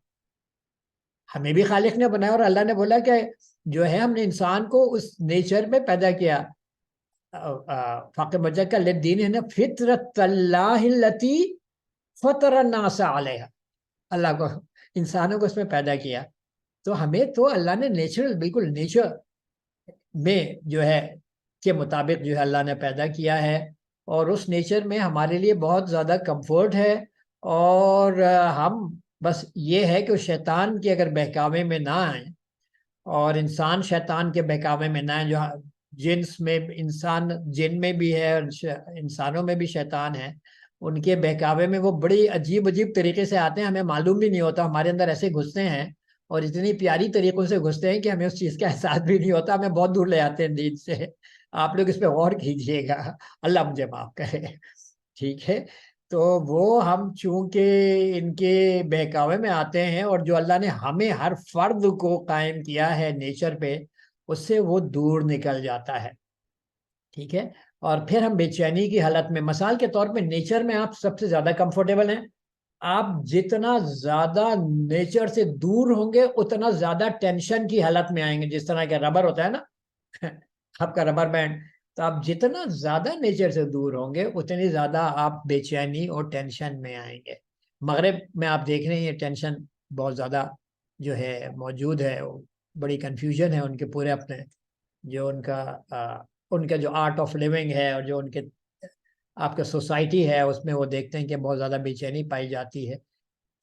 ہمیں بھی خالق نے بنایا, اور اللہ نے بولا کہ جو ہے ہم نے انسان کو اس نیچر میں پیدا کیا. فاقم وجہک للدین فطرت اللہ التی فطر الناس علیہا, اللہ کو انسانوں کو اس میں پیدا کیا. تو ہمیں تو اللہ نے نیچرل بالکل نیچر میں جو ہے کے مطابق جو ہے اللہ نے پیدا کیا ہے, اور اس نیچر میں ہمارے لیے بہت زیادہ کمفرٹ ہے. اور ہم بس یہ ہے کہ شیطان کے اگر بہکاوے میں نہ آئیں, اور انسان شیطان کے بہکاوے میں نہ آئیں. جو جنس میں انسان جن میں بھی ہے اور انسانوں میں بھی شیطان ہے, ان کے بہکاوے میں وہ بڑی عجیب طریقے سے آتے ہیں, ہمیں معلوم بھی نہیں ہوتا, ہمارے اندر ایسے گھستے ہیں اور اتنی پیاری طریقوں سے گھستے ہیں کہ ہمیں اس چیز کا احساس بھی نہیں ہوتا, ہمیں بہت دور لے آتے ہیں دین سے. آپ لوگ اس پہ غور کیجئے گا, اللہ مجھے معاف کرے. ٹھیک ہے, تو وہ ہم چونکہ ان کے بہکاوے میں آتے ہیں, اور جو اللہ نے ہمیں ہر فرد کو قائم کیا ہے نیچر پہ, اس سے وہ دور نکل جاتا ہے. ٹھیک ہے, اور پھر ہم بے چینی کی حالت میں, مثال کے طور پہ نیچر میں آپ سب سے زیادہ کمفرٹیبل ہیں. آپ جتنا زیادہ نیچر سے دور ہوں گے اتنا زیادہ ٹینشن کی حالت میں آئیں گے. جس طرح کہ ربر ہوتا ہے نا, آپ کا ربر بینڈ, تو آپ جتنا زیادہ نیچر سے دور ہوں گے اتنی زیادہ آپ بے چینی اور ٹینشن میں آئیں گے. مغرب میں آپ دیکھ رہے ہیں یہ ٹینشن بہت زیادہ جو ہے موجود ہے, بڑی کنفیوژن ہے ان کے پورے اپنے جو ان کا جو آرٹ آف لیونگ ہے, اور جو ان کے آپ کا سوسائٹی ہے, اس میں وہ دیکھتے ہیں کہ بہت زیادہ بے چینی پائی جاتی ہے.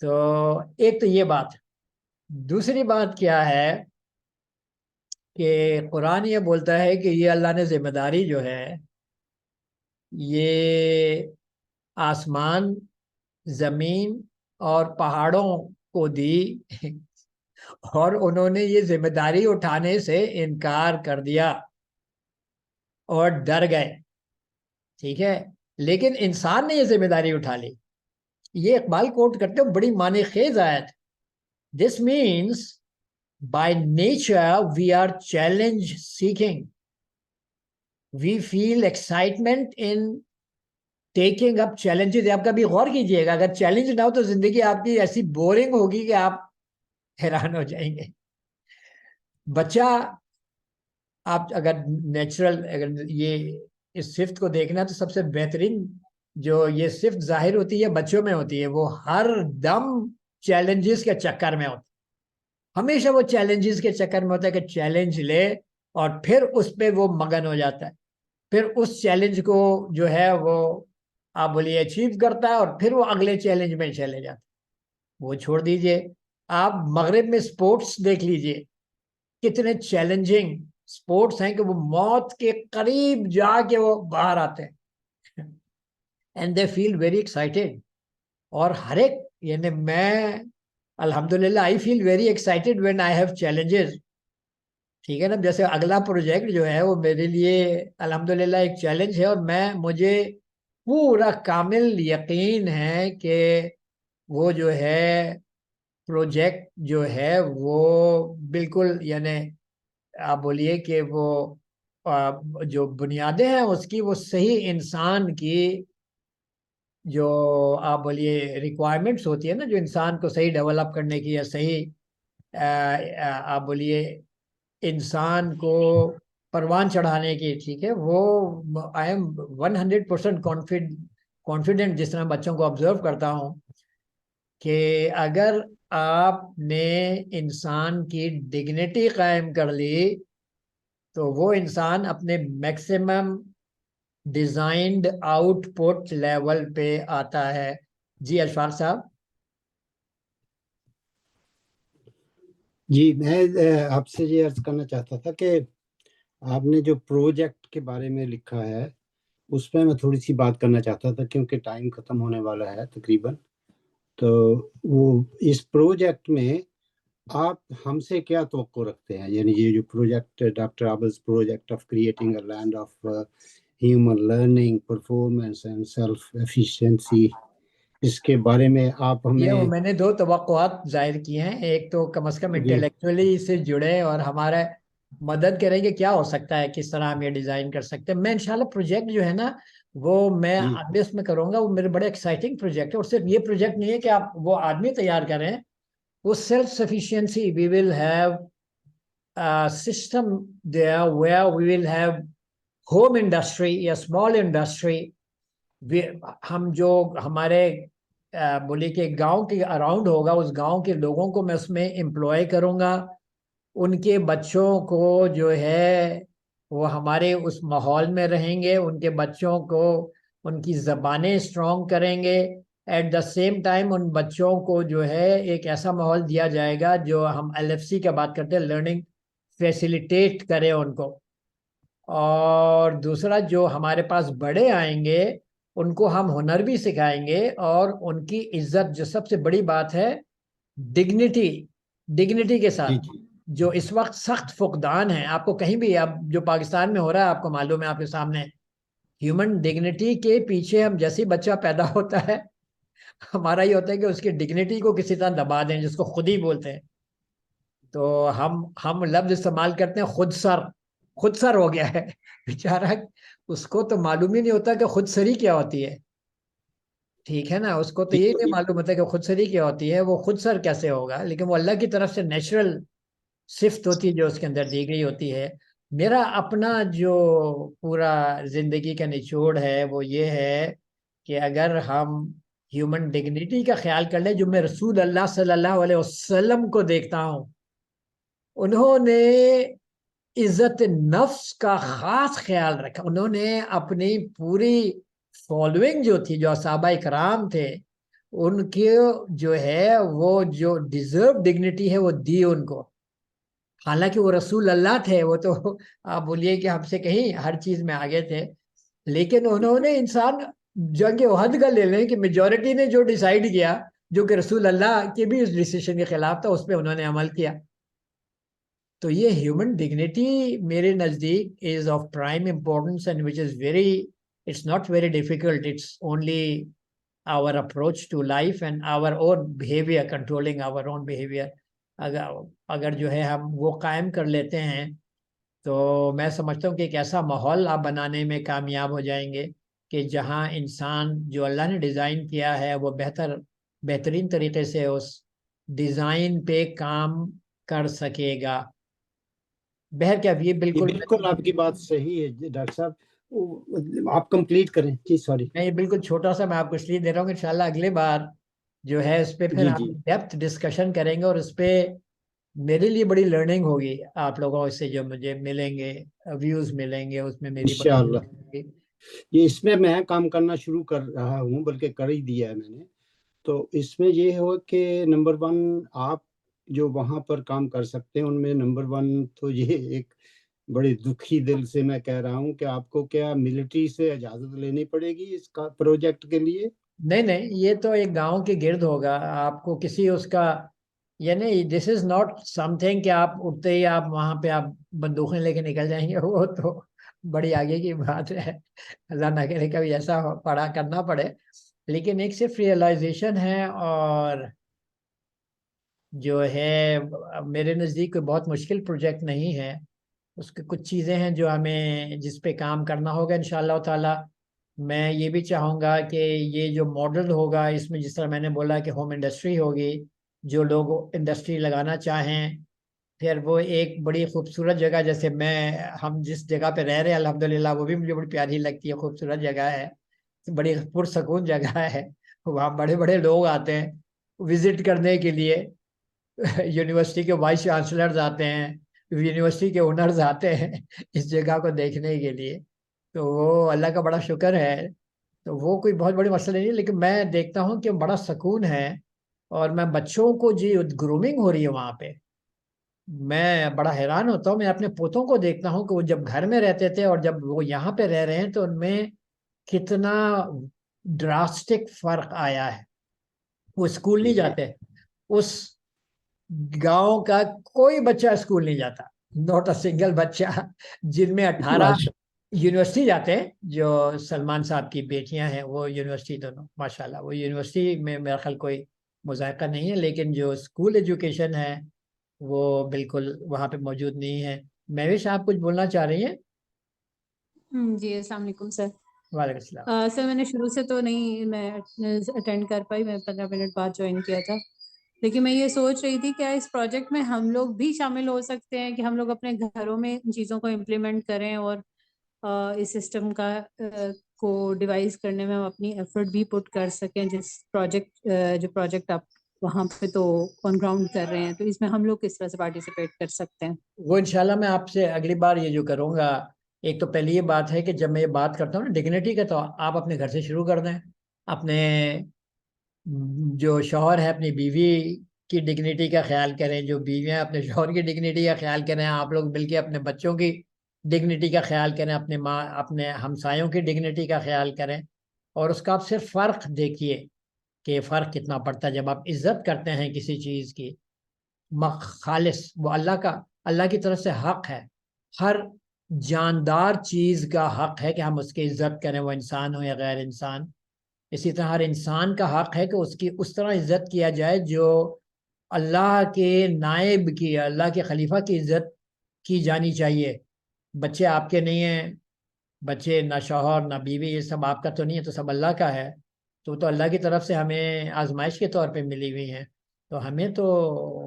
تو ایک تو یہ بات. دوسری بات کیا ہے کہ قرآن یہ بولتا ہے کہ یہ اللہ نے ذمہ داری جو ہے یہ آسمان, زمین اور پہاڑوں کو دی, اور انہوں نے یہ ذمہ داری اٹھانے سے انکار کر دیا اور ڈر گئے. ٹھیک ہے, لیکن انسان نے یہ ذمہ داری اٹھا لی. یہ اقبال کوٹ کرتے ہیں, بڑی معنی خیز آیت. This means by nature we are challenge seeking. We feel excitement in taking up challenges. آپ کبھی غور کیجئے گا, اگر چیلنج نہ ہو تو زندگی آپ کی ایسی بورنگ ہوگی کہ آپ حیران ہو جائیں گے. بچہ, آپ اگر نیچرل اگر یہ اس صفت کو دیکھنا تو سب سے بہترین جو یہ صفت ظاہر ہوتی ہے بچوں میں ہوتی ہے. وہ ہر دم چیلنجز کے چکر میں ہوتا ہے, ہمیشہ وہ چیلنجز کے چکر میں ہوتا ہے کہ چیلنج لے اور پھر اس پہ وہ مگن ہو جاتا ہے, پھر اس چیلنج کو جو ہے وہ آپ بولیے اچیو کرتا ہے, اور پھر وہ اگلے چیلنج میں چلے جاتا ہے. وہ چھوڑ دیجئے, آپ مغرب میں سپورٹس دیکھ لیجئے, کتنے چیلنجنگ سپورٹس ہیں کہ وہ موت کے قریب جا کے وہ باہر آتے ہیں. and they feel very excited. اور ہر ایک یعنی میں الحمدللہ I feel very excited when I have challenges. ٹھیک ہے نا, جیسے اگلا پروجیکٹ جو ہے وہ میرے لیے الحمدللہ ایک چیلنج ہے, اور مجھے پورا کامل یقین ہے کہ وہ جو ہے پروجیکٹ جو ہے وہ بالکل یعنی آپ بولیے کہ وہ جو بنیادیں ہیں اس کی وہ صحیح انسان کی جو آپ بولیے ریکوائرمنٹس ہوتی ہے نا, جو انسان کو صحیح ڈیولپ کرنے کی یا صحیح آپ بولیے انسان کو پروان چڑھانے کی، ٹھیک ہے، وہ آئی ایم 100% کانفیڈنٹ، جس طرح بچوں کو آبزرو کرتا ہوں، کہ اگر آپ نے انسان کی ڈگنیٹی قائم کر لی تو وہ انسان اپنے maximum designed out put level پہ آتا ہے۔ جی اشفاق صاحب۔ جی میں آپ سے یہ عرض کرنا چاہتا تھا کہ آپ نے جو پروجیکٹ کے بارے میں لکھا ہے اس پہ میں تھوڑی سی بات کرنا چاہتا تھا، کیونکہ ٹائم ختم ہونے والا ہے تقریباً۔ تو وہ اس پروجیکٹ میں آپ ہم سے کیا توقع رکھتے ہیں؟ یعنی یہ جو project doctor Abid project of creating a land of human learning performance and self efficiency, اس کے بارے میں آپ ہمیں میں نے 2 توقعات ظاہر کی ہیں۔ ایک تو کم از کم انٹلیکچولی سے جڑے اور ہمارا مدد کریں کہ کیا ہو سکتا ہے، کس طرح ہم یہ ڈیزائن کر سکتے ہیں۔ میں انشاءاللہ پروجیکٹ جو ہے نا وہ میں آگے اس میں کروں گا، وہ میرے بڑے ایکسائٹنگ پروجیکٹ ہے۔ اور صرف یہ پروجیکٹ نہیں ہے کہ آپ وہ آدمی تیار کریں، وہ self sufficiency, we will have system there where we will have home industry یا small industry۔ ہم جو ہمارے بولے کہ گاؤں کے اراؤنڈ ہوگا، اس گاؤں کے لوگوں کو میں اس میں امپلوائے کروں گا، ان کے بچوں کو جو ہے وہ ہمارے اس ماحول میں رہیں گے، ان کے بچوں کو ان کی زبانیں اسٹرانگ کریں گے۔ ایٹ دا سیم ٹائم ان بچوں کو جو ہے ایک ایسا ماحول دیا جائے گا جو ہم LFC کا بات کرتے ہیں، لرننگ فیسیلیٹیٹ کرے ان کو۔ اور دوسرا، جو ہمارے پاس بڑے آئیں گے ان کو ہم ہنر بھی سکھائیں گے، اور ان کی عزت، جو سب سے بڑی بات ہے ڈگنیٹی کے ساتھ، جو اس وقت سخت فقدان ہے۔ آپ کو کہیں بھی، اب جو پاکستان میں ہو رہا ہے آپ کو معلوم ہے، آپ کے سامنے ہیومن ڈگنیٹی کے پیچھے ہم جیسے بچہ پیدا ہوتا ہے ہمارا یہ ہوتا ہے کہ اس کی ڈگنیٹی کو کسی طرح دبا دیں، جس کو خود ہی بولتے ہیں۔ تو ہم لفظ استعمال کرتے ہیں خود سر ہو گیا ہے بیچارہ، اس کو تو معلوم ہی نہیں ہوتا کہ خود سری کیا ہوتی ہے، ٹھیک ہے نا، اس کو تو یہ نہیں معلوم ہوتا کہ خود سری کیا ہوتی ہے، وہ خود سر کیسے ہوگا؟ لیکن وہ اللہ کی طرف سے نیچرل صفت ہوتی ہے جو اس کے اندر دی گئی ہوتی ہے۔ میرا اپنا جو پورا زندگی کا نچوڑ ہے وہ یہ ہے کہ اگر ہم ہیومن ڈگنیٹی کا خیال کر لیں، جو میں رسول اللہ صلی اللہ علیہ وسلم کو دیکھتا ہوں، انہوں نے عزت نفس کا خاص خیال رکھا۔ انہوں نے اپنی پوری فالوئنگ جو تھی، جو صحابہ کرام تھے، ان کے جو ہے وہ جو ڈیزرو ڈگنیٹی ہے وہ دی ان کو۔ حالانکہ وہ رسول اللہ تھے، وہ تو آپ بولیے کہ ہم سے کہیں ہر چیز میں آگے تھے، لیکن انہوں نے انسان جنگ احد کا لے لیں کہ میجورٹی نے جو ڈیسائیڈ کیا، جو کہ رسول اللہ کے بھی اس ڈیسیشن کے خلاف تھا، اس پہ انہوں نے عمل کیا۔ تو یہ ہیومن ڈگنیٹی میرے نزدیک is of prime importance and which is it's not very difficult. It's only our approach to life and our own behavior, controlling our own behavior. اگر جو ہے ہم وہ قائم کر لیتے ہیں تو میں سمجھتا ہوں کہ ایک ایسا ماحول آپ بنانے میں کامیاب ہو جائیں گے کہ جہاں انسان جو اللہ نے ڈیزائن کیا ہے وہ بہترین طریقے سے اس ڈیزائن پہ کام کر سکے گا۔ بہرکیف یہ بالکل آپ کی بات صحیح ہے ڈاکٹر صاحب، آپ کمپلیٹ کریں۔ جی سوری، میں یہ بالکل چھوٹا سا میں آپ کو اس لیے دے رہا ہوں کہ انشاءاللہ اگلے بار جو ہے اس پہ پھر ہم ڈیپتھ ڈسکشن کریں گے، اور اس پہ میرے لیے بڑی لرننگ ہوگی آپ لوگوں سے، جو مجھے ملیں گے ویوز ملیں گے، اس میں میری انشاءاللہ یہ اس میں میں کام کرنا شروع کر رہا ہوں، بلکہ کر ہی دیا ہے میں نے۔ تو اس میں یہ ہو کہ نمبر 1 آپ جو وہاں پر کام کر سکتے ہیں ان میں نمبر 1 تو یہ ایک بڑے دکھی دل سے میں کہہ رہا ہوں کہ آپ کو کیا ملٹری سے اجازت لینی پڑے گی اس کا پروجیکٹ کے لیے؟ نہیں، یہ تو ایک گاؤں کے گرد ہوگا، آپ کو کسی اس کا یعنی دس از ناٹ سم تھنگ کہ آپ اٹھتے ہی آپ وہاں پہ آپ بندوقیں لے کے نکل جائیں گے، وہ تو بڑی آگے کی بات ہے، اللہ نہ کرے کبھی ایسا کرنا پڑے۔ لیکن ایک صرف ریئلائزیشن ہے، اور جو ہے میرے نزدیک کوئی بہت مشکل پروجیکٹ نہیں ہے، اس کے کچھ چیزیں ہیں جو ہمیں جس پہ کام کرنا ہوگا انشاءاللہ تعالی۔ میں یہ بھی چاہوں گا کہ یہ جو ماڈل ہوگا اس میں، جس طرح میں نے بولا کہ ہوم انڈسٹری ہوگی، جو لوگ انڈسٹری لگانا چاہیں. پھر وہ ایک بڑی خوبصورت جگہ جیسے ہم جس جگہ پہ رہ رہے ہیں الحمدللہ وہ بھی مجھے بڑی پیاری لگتی ہے, خوبصورت جگہ ہے, بڑی پرسکون جگہ ہے. وہاں بڑے بڑے لوگ آتے ہیں وزٹ کرنے کے لیے, یونیورسٹی کے وائس چانسلرز آتے ہیں, یونیورسٹی کے اونرز آتے ہیں اس جگہ کو دیکھنے کے لیے. تو وہ اللہ کا بڑا شکر ہے. تو وہ کوئی بہت بڑی مسئلہ نہیں ہے, لیکن میں دیکھتا ہوں کہ بڑا سکون ہے. اور میں بچوں کو جی گرومنگ ہو رہی ہے وہاں پہ, میں بڑا حیران ہوتا ہوں. میں اپنے پوتوں کو دیکھتا ہوں کہ وہ جب گھر میں رہتے تھے اور جب وہ یہاں پہ رہ رہے ہیں تو ان میں کتنا ڈراسٹک فرق آیا ہے. وہ اسکول نہیں جاتے, اس گاؤں کا کوئی بچہ اسکول نہیں جاتا, نوٹ اے سنگل بچہ. جن میں 18 یونیورسٹی جاتے ہیں, جو سلمان صاحب کی بیٹیاں ہیں وہ یونیورسٹی دونوں ماشاءاللہ, وہ یونیورسٹی میں میرا خیال کوئی مذائقہ نہیں ہے, لیکن جو اسکول ایجوکیشن ہے وہ بالکل وہاں پہ موجود نہیں ہے. مہوش آپ کچھ بولنا چاہ رہی ہیں؟ جی السلام علیکم سر. وعلیکم السلام. سر میں نے شروع سے تو نہیں میں اٹینڈ کر پائی, میں 15 منٹ بعد جوائن کیا تھا, لیکن میں یہ سوچ رہی تھی کیا اس پروجیکٹ میں ہم لوگ بھی شامل ہو سکتے ہیں کہ ہم لوگ اپنے گھروں میں ان چیزوں کو امپلیمنٹ کریں اور اس سسٹم کا کو ڈیوائز کرنے میں ہم اپنی ایفرٹ بھی پٹ کر سکیں. جو پروجیکٹ آپ وہاں پہ تو آن گراؤنڈ کر رہے ہیں, تو اس میں ہم لوگ کس طرح سے پارٹیسپیٹ کر سکتے ہیں؟ وہ انشاءاللہ میں آپ سے اگلی بار یہ جو کروں گا, ایک تو پہلی یہ بات ہے کہ جب میں یہ بات کرتا ہوں نا ڈگنیٹی کا, تو آپ اپنے گھر سے شروع کر دیں. اپنے جو شوہر ہے اپنی بیوی کی ڈگنیٹی کا خیال کریں, جو بیویاں اپنے شوہر کی ڈگنیٹی کا خیال کریں, آپ لوگ مل کے اپنے بچوں کی ڈگنیٹی کا خیال کریں, اپنے ہمسایوں کی ڈگنیٹی کا خیال کریں. اور اس کا آپ صرف فرق دیکھیے کہ فرق کتنا پڑتا ہے جب آپ عزت کرتے ہیں کسی چیز کی خالص. وہ اللہ کی طرف سے حق ہے, ہر جاندار چیز کا حق ہے کہ ہم اس کی عزت کریں, وہ انسان ہو یا غیر انسان. اسی طرح ہر انسان کا حق ہے کہ اس کی اس طرح عزت کیا جائے جو اللہ کے نائب کی, اللہ کے خلیفہ کی عزت کی جانی چاہیے. بچے آپ کے نہیں ہیں, بچے نہ شوہر نہ بیوی, یہ سب آپ کا تو نہیں ہے, تو سب اللہ کا ہے. تو اللہ کی طرف سے ہمیں آزمائش کے طور پہ ملی ہوئی ہیں, تو ہمیں تو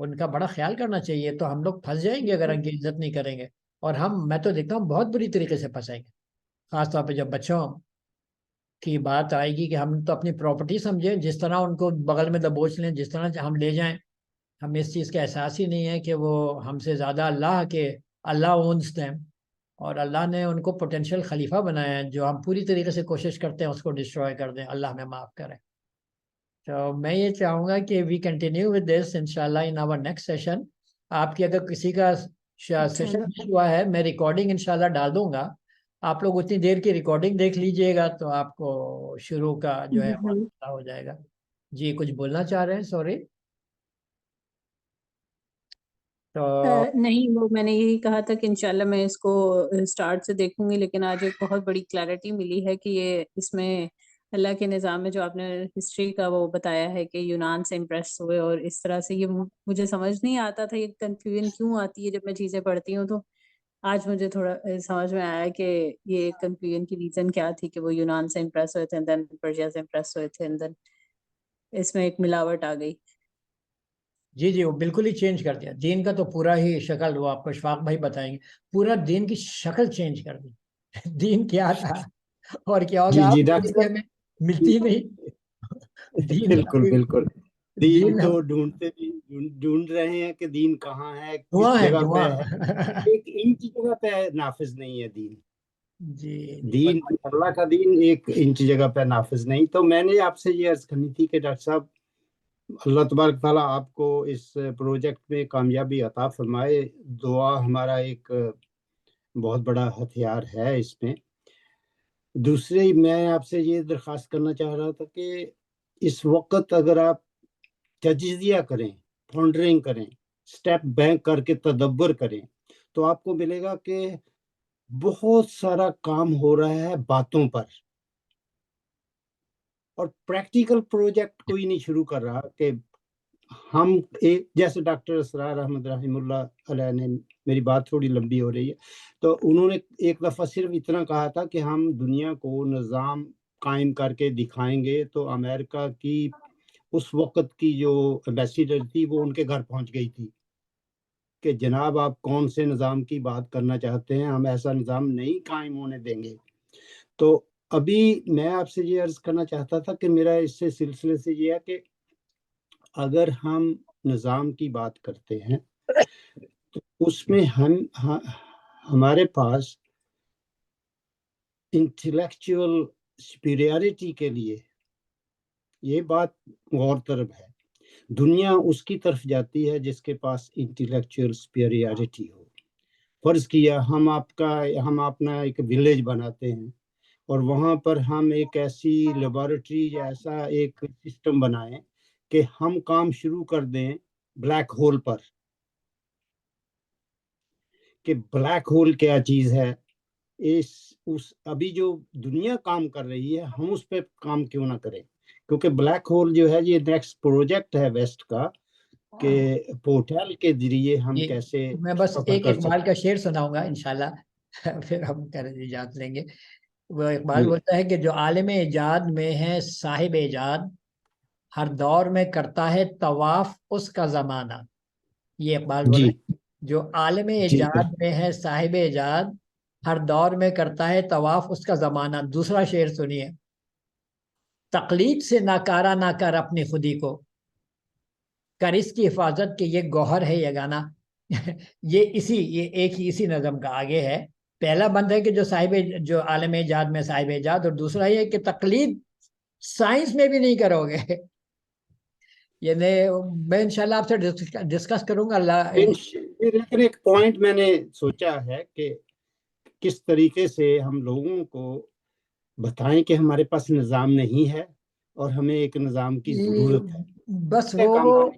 ان کا بڑا خیال کرنا چاہیے. تو ہم لوگ پھنس جائیں گے اگر ان کی عزت نہیں کریں گے, اور میں تو دیکھتا ہوں بہت بری طریقے سے پھنسیں گے, خاص طور پہ جب بچوں کی بات آئے گی کہ ہم تو اپنی پراپرٹی سمجھیں, جس طرح ان کو بغل میں دبوچ لیں, جس طرح ہم لے جائیں. ہمیں اس چیز کا احساس ہی نہیں ہے کہ وہ ہم سے زیادہ اللہ اونس دیم, اور اللہ نے ان کو پوٹینشیل خلیفہ بنایا ہے, جو ہم پوری طریقے سے کوشش کرتے ہیں اس کو ڈسٹروائے کر دیں. اللہ ہمیں معاف کرے. تو میں یہ چاہوں گا کہ وی کنٹینیو ود دس انشاءاللہ ان آور نیکسٹ سیشن. آپ کی اگر کسی کا سیشن ہوا ہے, میں ریکارڈنگ انشاءاللہ ڈال دوں گا, آپ لوگ اتنی دیر کی ریکارڈنگ دیکھ لیجئے گا تو آپ کو شروع کا جو ہے پتہ ہو جائے گا. جی کچھ بولنا چاہ رہے ہیں؟ سوری. تو نہیں, وہ میں نے یہی کہا تھا کہ انشاءاللہ میں اس کو سٹارٹ سے دیکھوں گی, لیکن آج ایک بہت بڑی کلیئرٹی ملی ہے کہ یہ اس میں اللہ کے نظام میں جو آپ نے ہسٹری کا وہ بتایا ہے کہ یونان سے امپریس ہوئے, اور اس طرح سے یہ مجھے سمجھ نہیں آتا تھا, یہ کنفیوژن کیوں آتی ہے جب میں چیزیں پڑھتی ہوں. تو آج مجھے تھوڑا سمجھ میں آیا کہ یہ کنفیوژن کی ریزن کیا تھی, کہ وہ یونان سے امپریس ہوئے تھے, دین پرشیا سے امپریس ہوئے تھے, دین اس میں ایک ملاوٹ آ گئی. جی وہ بالکل ہی چینج کر دیا دین کا, تو پورا ہی شکل, وہ آپ کو اشفاق بھائی بتائیں گے, پورا دین کی شکل چینج کر دی. دین کیا تھا اور کیا ہوگا, جی آپ ڈاکٹر صاحب, میں ملتی نہیں. بالکل بالکل. دین دین تو ڈھونڈ رہے ہیں کہ دین کہاں ہے, کس دعا ہے, جگہ دعا. پہ ہے. ایک انچ جگہ پہ نافذ نہیں ہے دین. جی دین اللہ کا دین ایک انچ جگہ پہ نافذ نہیں. تو میں نے آپ سے یہ عرض کرنی تھی کہ ڈاکٹر صاحب اللہ تبارک تعالیٰ آپ کو اس پروجیکٹ میں کامیابی عطا فرمائے. دعا ہمارا ایک بہت بڑا ہتھیار ہے اس میں. دوسرے میں آپ سے یہ درخواست کرنا چاہ رہا تھا کہ اس وقت اگر آپ تجزیہ کریں, پونڈرنگ کریں, سٹیپ بیک کر کے تدبر کریں, تو آپ کو ملے گا کہ بہت سارا کام ہو رہا ہے باتوں پر, اور پریکٹیکل پروجیکٹ کوئی نہیں شروع کر رہا. کہ ہم جیسے ڈاکٹر اسرار احمد رحمہ اللہ علیہ نے, میری بات تھوڑی لمبی ہو رہی ہے, تو انہوں نے ایک دفعہ صرف اتنا کہا تھا کہ ہم دنیا کو نظام قائم کر کے دکھائیں گے تو امریکہ کی اس وقت کی جو ایمبیسیڈر تھی وہ ان کے گھر پہنچ گئی تھی کہ جناب آپ کون سے نظام کی بات کرنا چاہتے ہیں، ہم ایسا نظام نہیں قائم ہونے دیں گے. تو ابھی میں آپ سے یہ عرض کرنا چاہتا تھا کہ میرا اس سے سلسلے سے یہ ہے کہ اگر ہم نظام کی بات کرتے ہیں تو اس میں ہمارے پاس انٹلیکچوئل سپیریارٹی کے لیے یہ بات غور طلب ہے. دنیا اس کی طرف جاتی ہے جس کے پاس انٹلیکچوئل سپیریارٹی ہو. فرض کیا ہم اپنا ایک ولیج بناتے ہیں اور وہاں پر ہم ایک ایسی لیبارٹری یا ایسا ایک سسٹم بنائیں کہ ہم کام شروع کر دیں بلیک ہول پر، کہ بلیک ہول کیا چیز ہے. ابھی جو دنیا کام کر رہی ہے ہم اس پہ کام کیوں نہ کریں، کیونکہ بلیک ہول جو ہے یہ نیکسٹ پروجیکٹ ہے ویسٹ کا کہ پورٹل کے ذریعے ہم کیسے میں بس سفر ایک کر اقبال کا شعر سناؤں گا انشاءاللہ پھر ہم اجازت لیں گے. وہ اقبال بولتا ہے کہ جو عالم ایجاد میں ہے صاحب ایجاد، ہر دور میں کرتا ہے طواف اس کا زمانہ. یہ اقبال بول رہے ہیں جو عالم ایجاد میں ہے صاحب ایجاد، ہر دور میں کرتا ہے طواف اس کا زمانہ. دوسرا شعر سنیے، تقلید سے ناکارہ نہ کر اپنی خودی کو، کر اس کی حفاظت کہ یہ گوہر ہے یگانہ. یہ ایک ہی اسی نظم کا آگے ہے. پہلا بند ہے کہ جو عالم ایجاد میں صاحب ایجاد، اور دوسرا یہ کہ تقلید سائنس میں بھی نہیں کرو گے. یعنی میں انشاءاللہ آپ سے ڈسکس کروں گا. لیکن ایک پوائنٹ میں نے سوچا ہے کہ کس طریقے سے ہم لوگوں کو بتائیں کہ ہمارے پاس نظام نہیں ہے اور ہمیں ایک نظام کی ضرورت ہے. بس وہ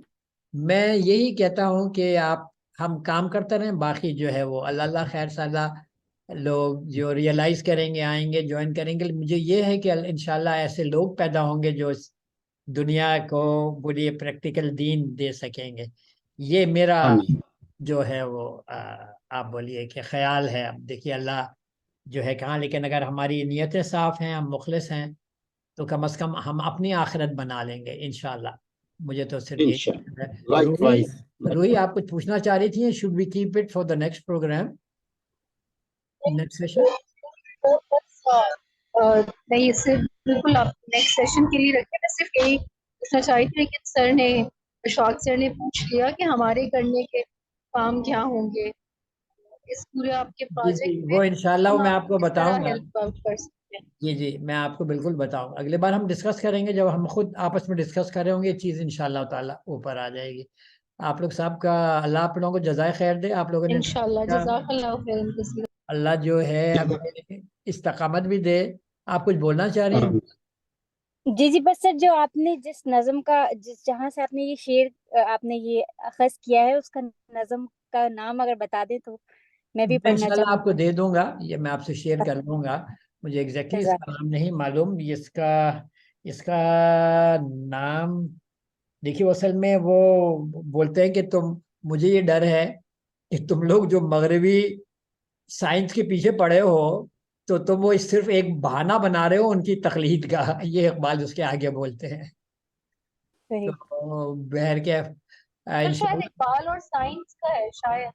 میں یہی کہتا ہوں کہ ہم کام کرتے رہیں، باقی جو ہے وہ اللہ خیر سالہ لوگ جو ریئلائز کریں گے آئیں گے جوائن کریں گے. مجھے یہ ہے کہ انشاءاللہ ایسے لوگ پیدا ہوں گے جو دنیا کو بڑی پریکٹیکل دین دے سکیں گے. یہ میرا جو ہے وہ آپ بولیے کہ خیال ہے. اب دیکھیے اللہ جو ہے کہاں، لیکن اگر ہماری نیتیں صاف ہیں، ہم مخلص ہیں، تو کم از کم ہم اپنی آخرت بنا لیں گے انشاءاللہ. مجھے تو صرف یہی. روحی آپ کچھ پوچھنا چاہ رہی تھی؟ should we keep it for the next program, next session? نہیں، صرف بالکل آپ نیکسٹ سیشن کے لیے رکھیں. میں صرف یہی پوچھنا چاہ رہی تھی، لیکن سر نے اشفاق سر نے پوچھ لیا کہ ہمارے کرنے کے کام کیا ہوں گے اس پورے آپ کے پروجیکٹ وہ انشاءاللہ میں آپ کو کس طرح بتاؤں گا. ہیلپ آؤٹ کر سکتے ہیں. جی میں آپ کو بالکل بتاؤں گا. اگلے بار ہم ڈسکس کریں گے، جب ہم خود آپس میں ڈسکس کر رہے ہوں گے یہ چیز انشاءاللہ تعالی اوپر آ جائے گی. آپ لوگ صاحب کا اللہ آپ لوگوں کو جزائے خیر دے. آپ لوگوں نے انشاءاللہ جزاک اللہ خیرا کثیرا. اللہ جو ہے ہمیں استقامت بھی دے. آپ کچھ بولنا چاہ رہی ہیں؟ جی بس سر، جو آپ نے جس نظم کا جہاں سے آپ نے یہ شعر آپ نے یہ اخذ کیا ہے، اس کا نظم کا نام اگر بتا دیں تو میں بھی پڑھنا انشاءاللہ چاہوں آپ کو دے دوں گا. یہ میں آپ سے شیئر کر لوں گا. مجھے ایگزیکٹلی اس کا نام نہیں معلوم. اس کا نام دیکھیے، اصل میں وہ بولتے ہیں کہ مجھے یہ ڈر ہے کہ تم لوگ جو مغربی سائنس کے پیچھے پڑے ہو تو تم وہ صرف ایک بہانہ بنا رہے ہو ان کی تقلید کا. یہ اقبال اس کے آگے بولتے ہیں. تو بہر کے شاید اقبال اور سائنس کا ہے شاید.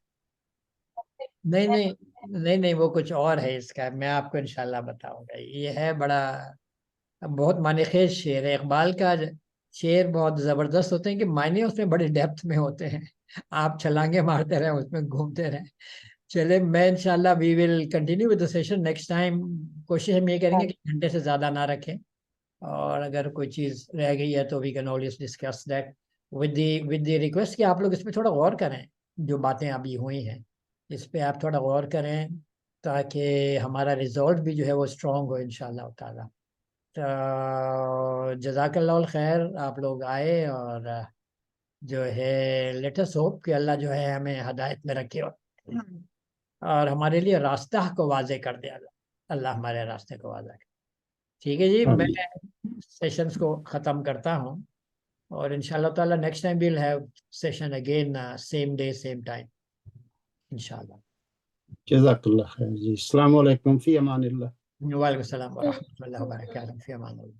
نہیں وہ کچھ اور ہے اس کا. میں آپ کو انشاءاللہ بتاؤں گا. یہ ہے بہت معنی خیز شعر ہے. اقبال کا شعر بہت زبردست ہوتے ہیں کہ معنی اس میں بڑے ڈیپتھ میں ہوتے ہیں. آپ چھلانگے مارتے رہیں، اس میں گھومتے رہیں. چلے میں انشاءاللہ we will continue with the session next time. کوشش ہم یہ کریں گے کہ گھنٹے سے زیادہ نہ رکھیں، اور اگر کوئی چیز رہ گئی ہے تو we can always discuss that with the request کہ آپ لوگ اس پہ تھوڑا غور کریں. جو باتیں ابھی ہوئی ہیں اس پہ آپ تھوڑا غور کریں تاکہ ہمارا ریزلٹ بھی جو ہے وہ اسٹرانگ ہو انشاءاللہ تعالی. جزاک اللہ الخیر. آپ لوگ آئے اور جو ہے لیٹ اس ہوپ کہ اللہ جو ہے ہمیں ہدایت میں رکھے اور ہمارے لیے راستہ کو واضح کر دے. اللہ ہمارے راستے کو واضح کر. ٹھیک ہے جی، میں سیشنز کو ختم کرتا ہوں، اور انشاءاللہ تعالی next time we'll have session again same day same time انشاءاللہ. جزاک اللہ خیر جی. السلام علیکم، فی امان اللہ. وعلیکم السلام ورحمۃ اللہ وبرکاتہ. فی امان اللہ.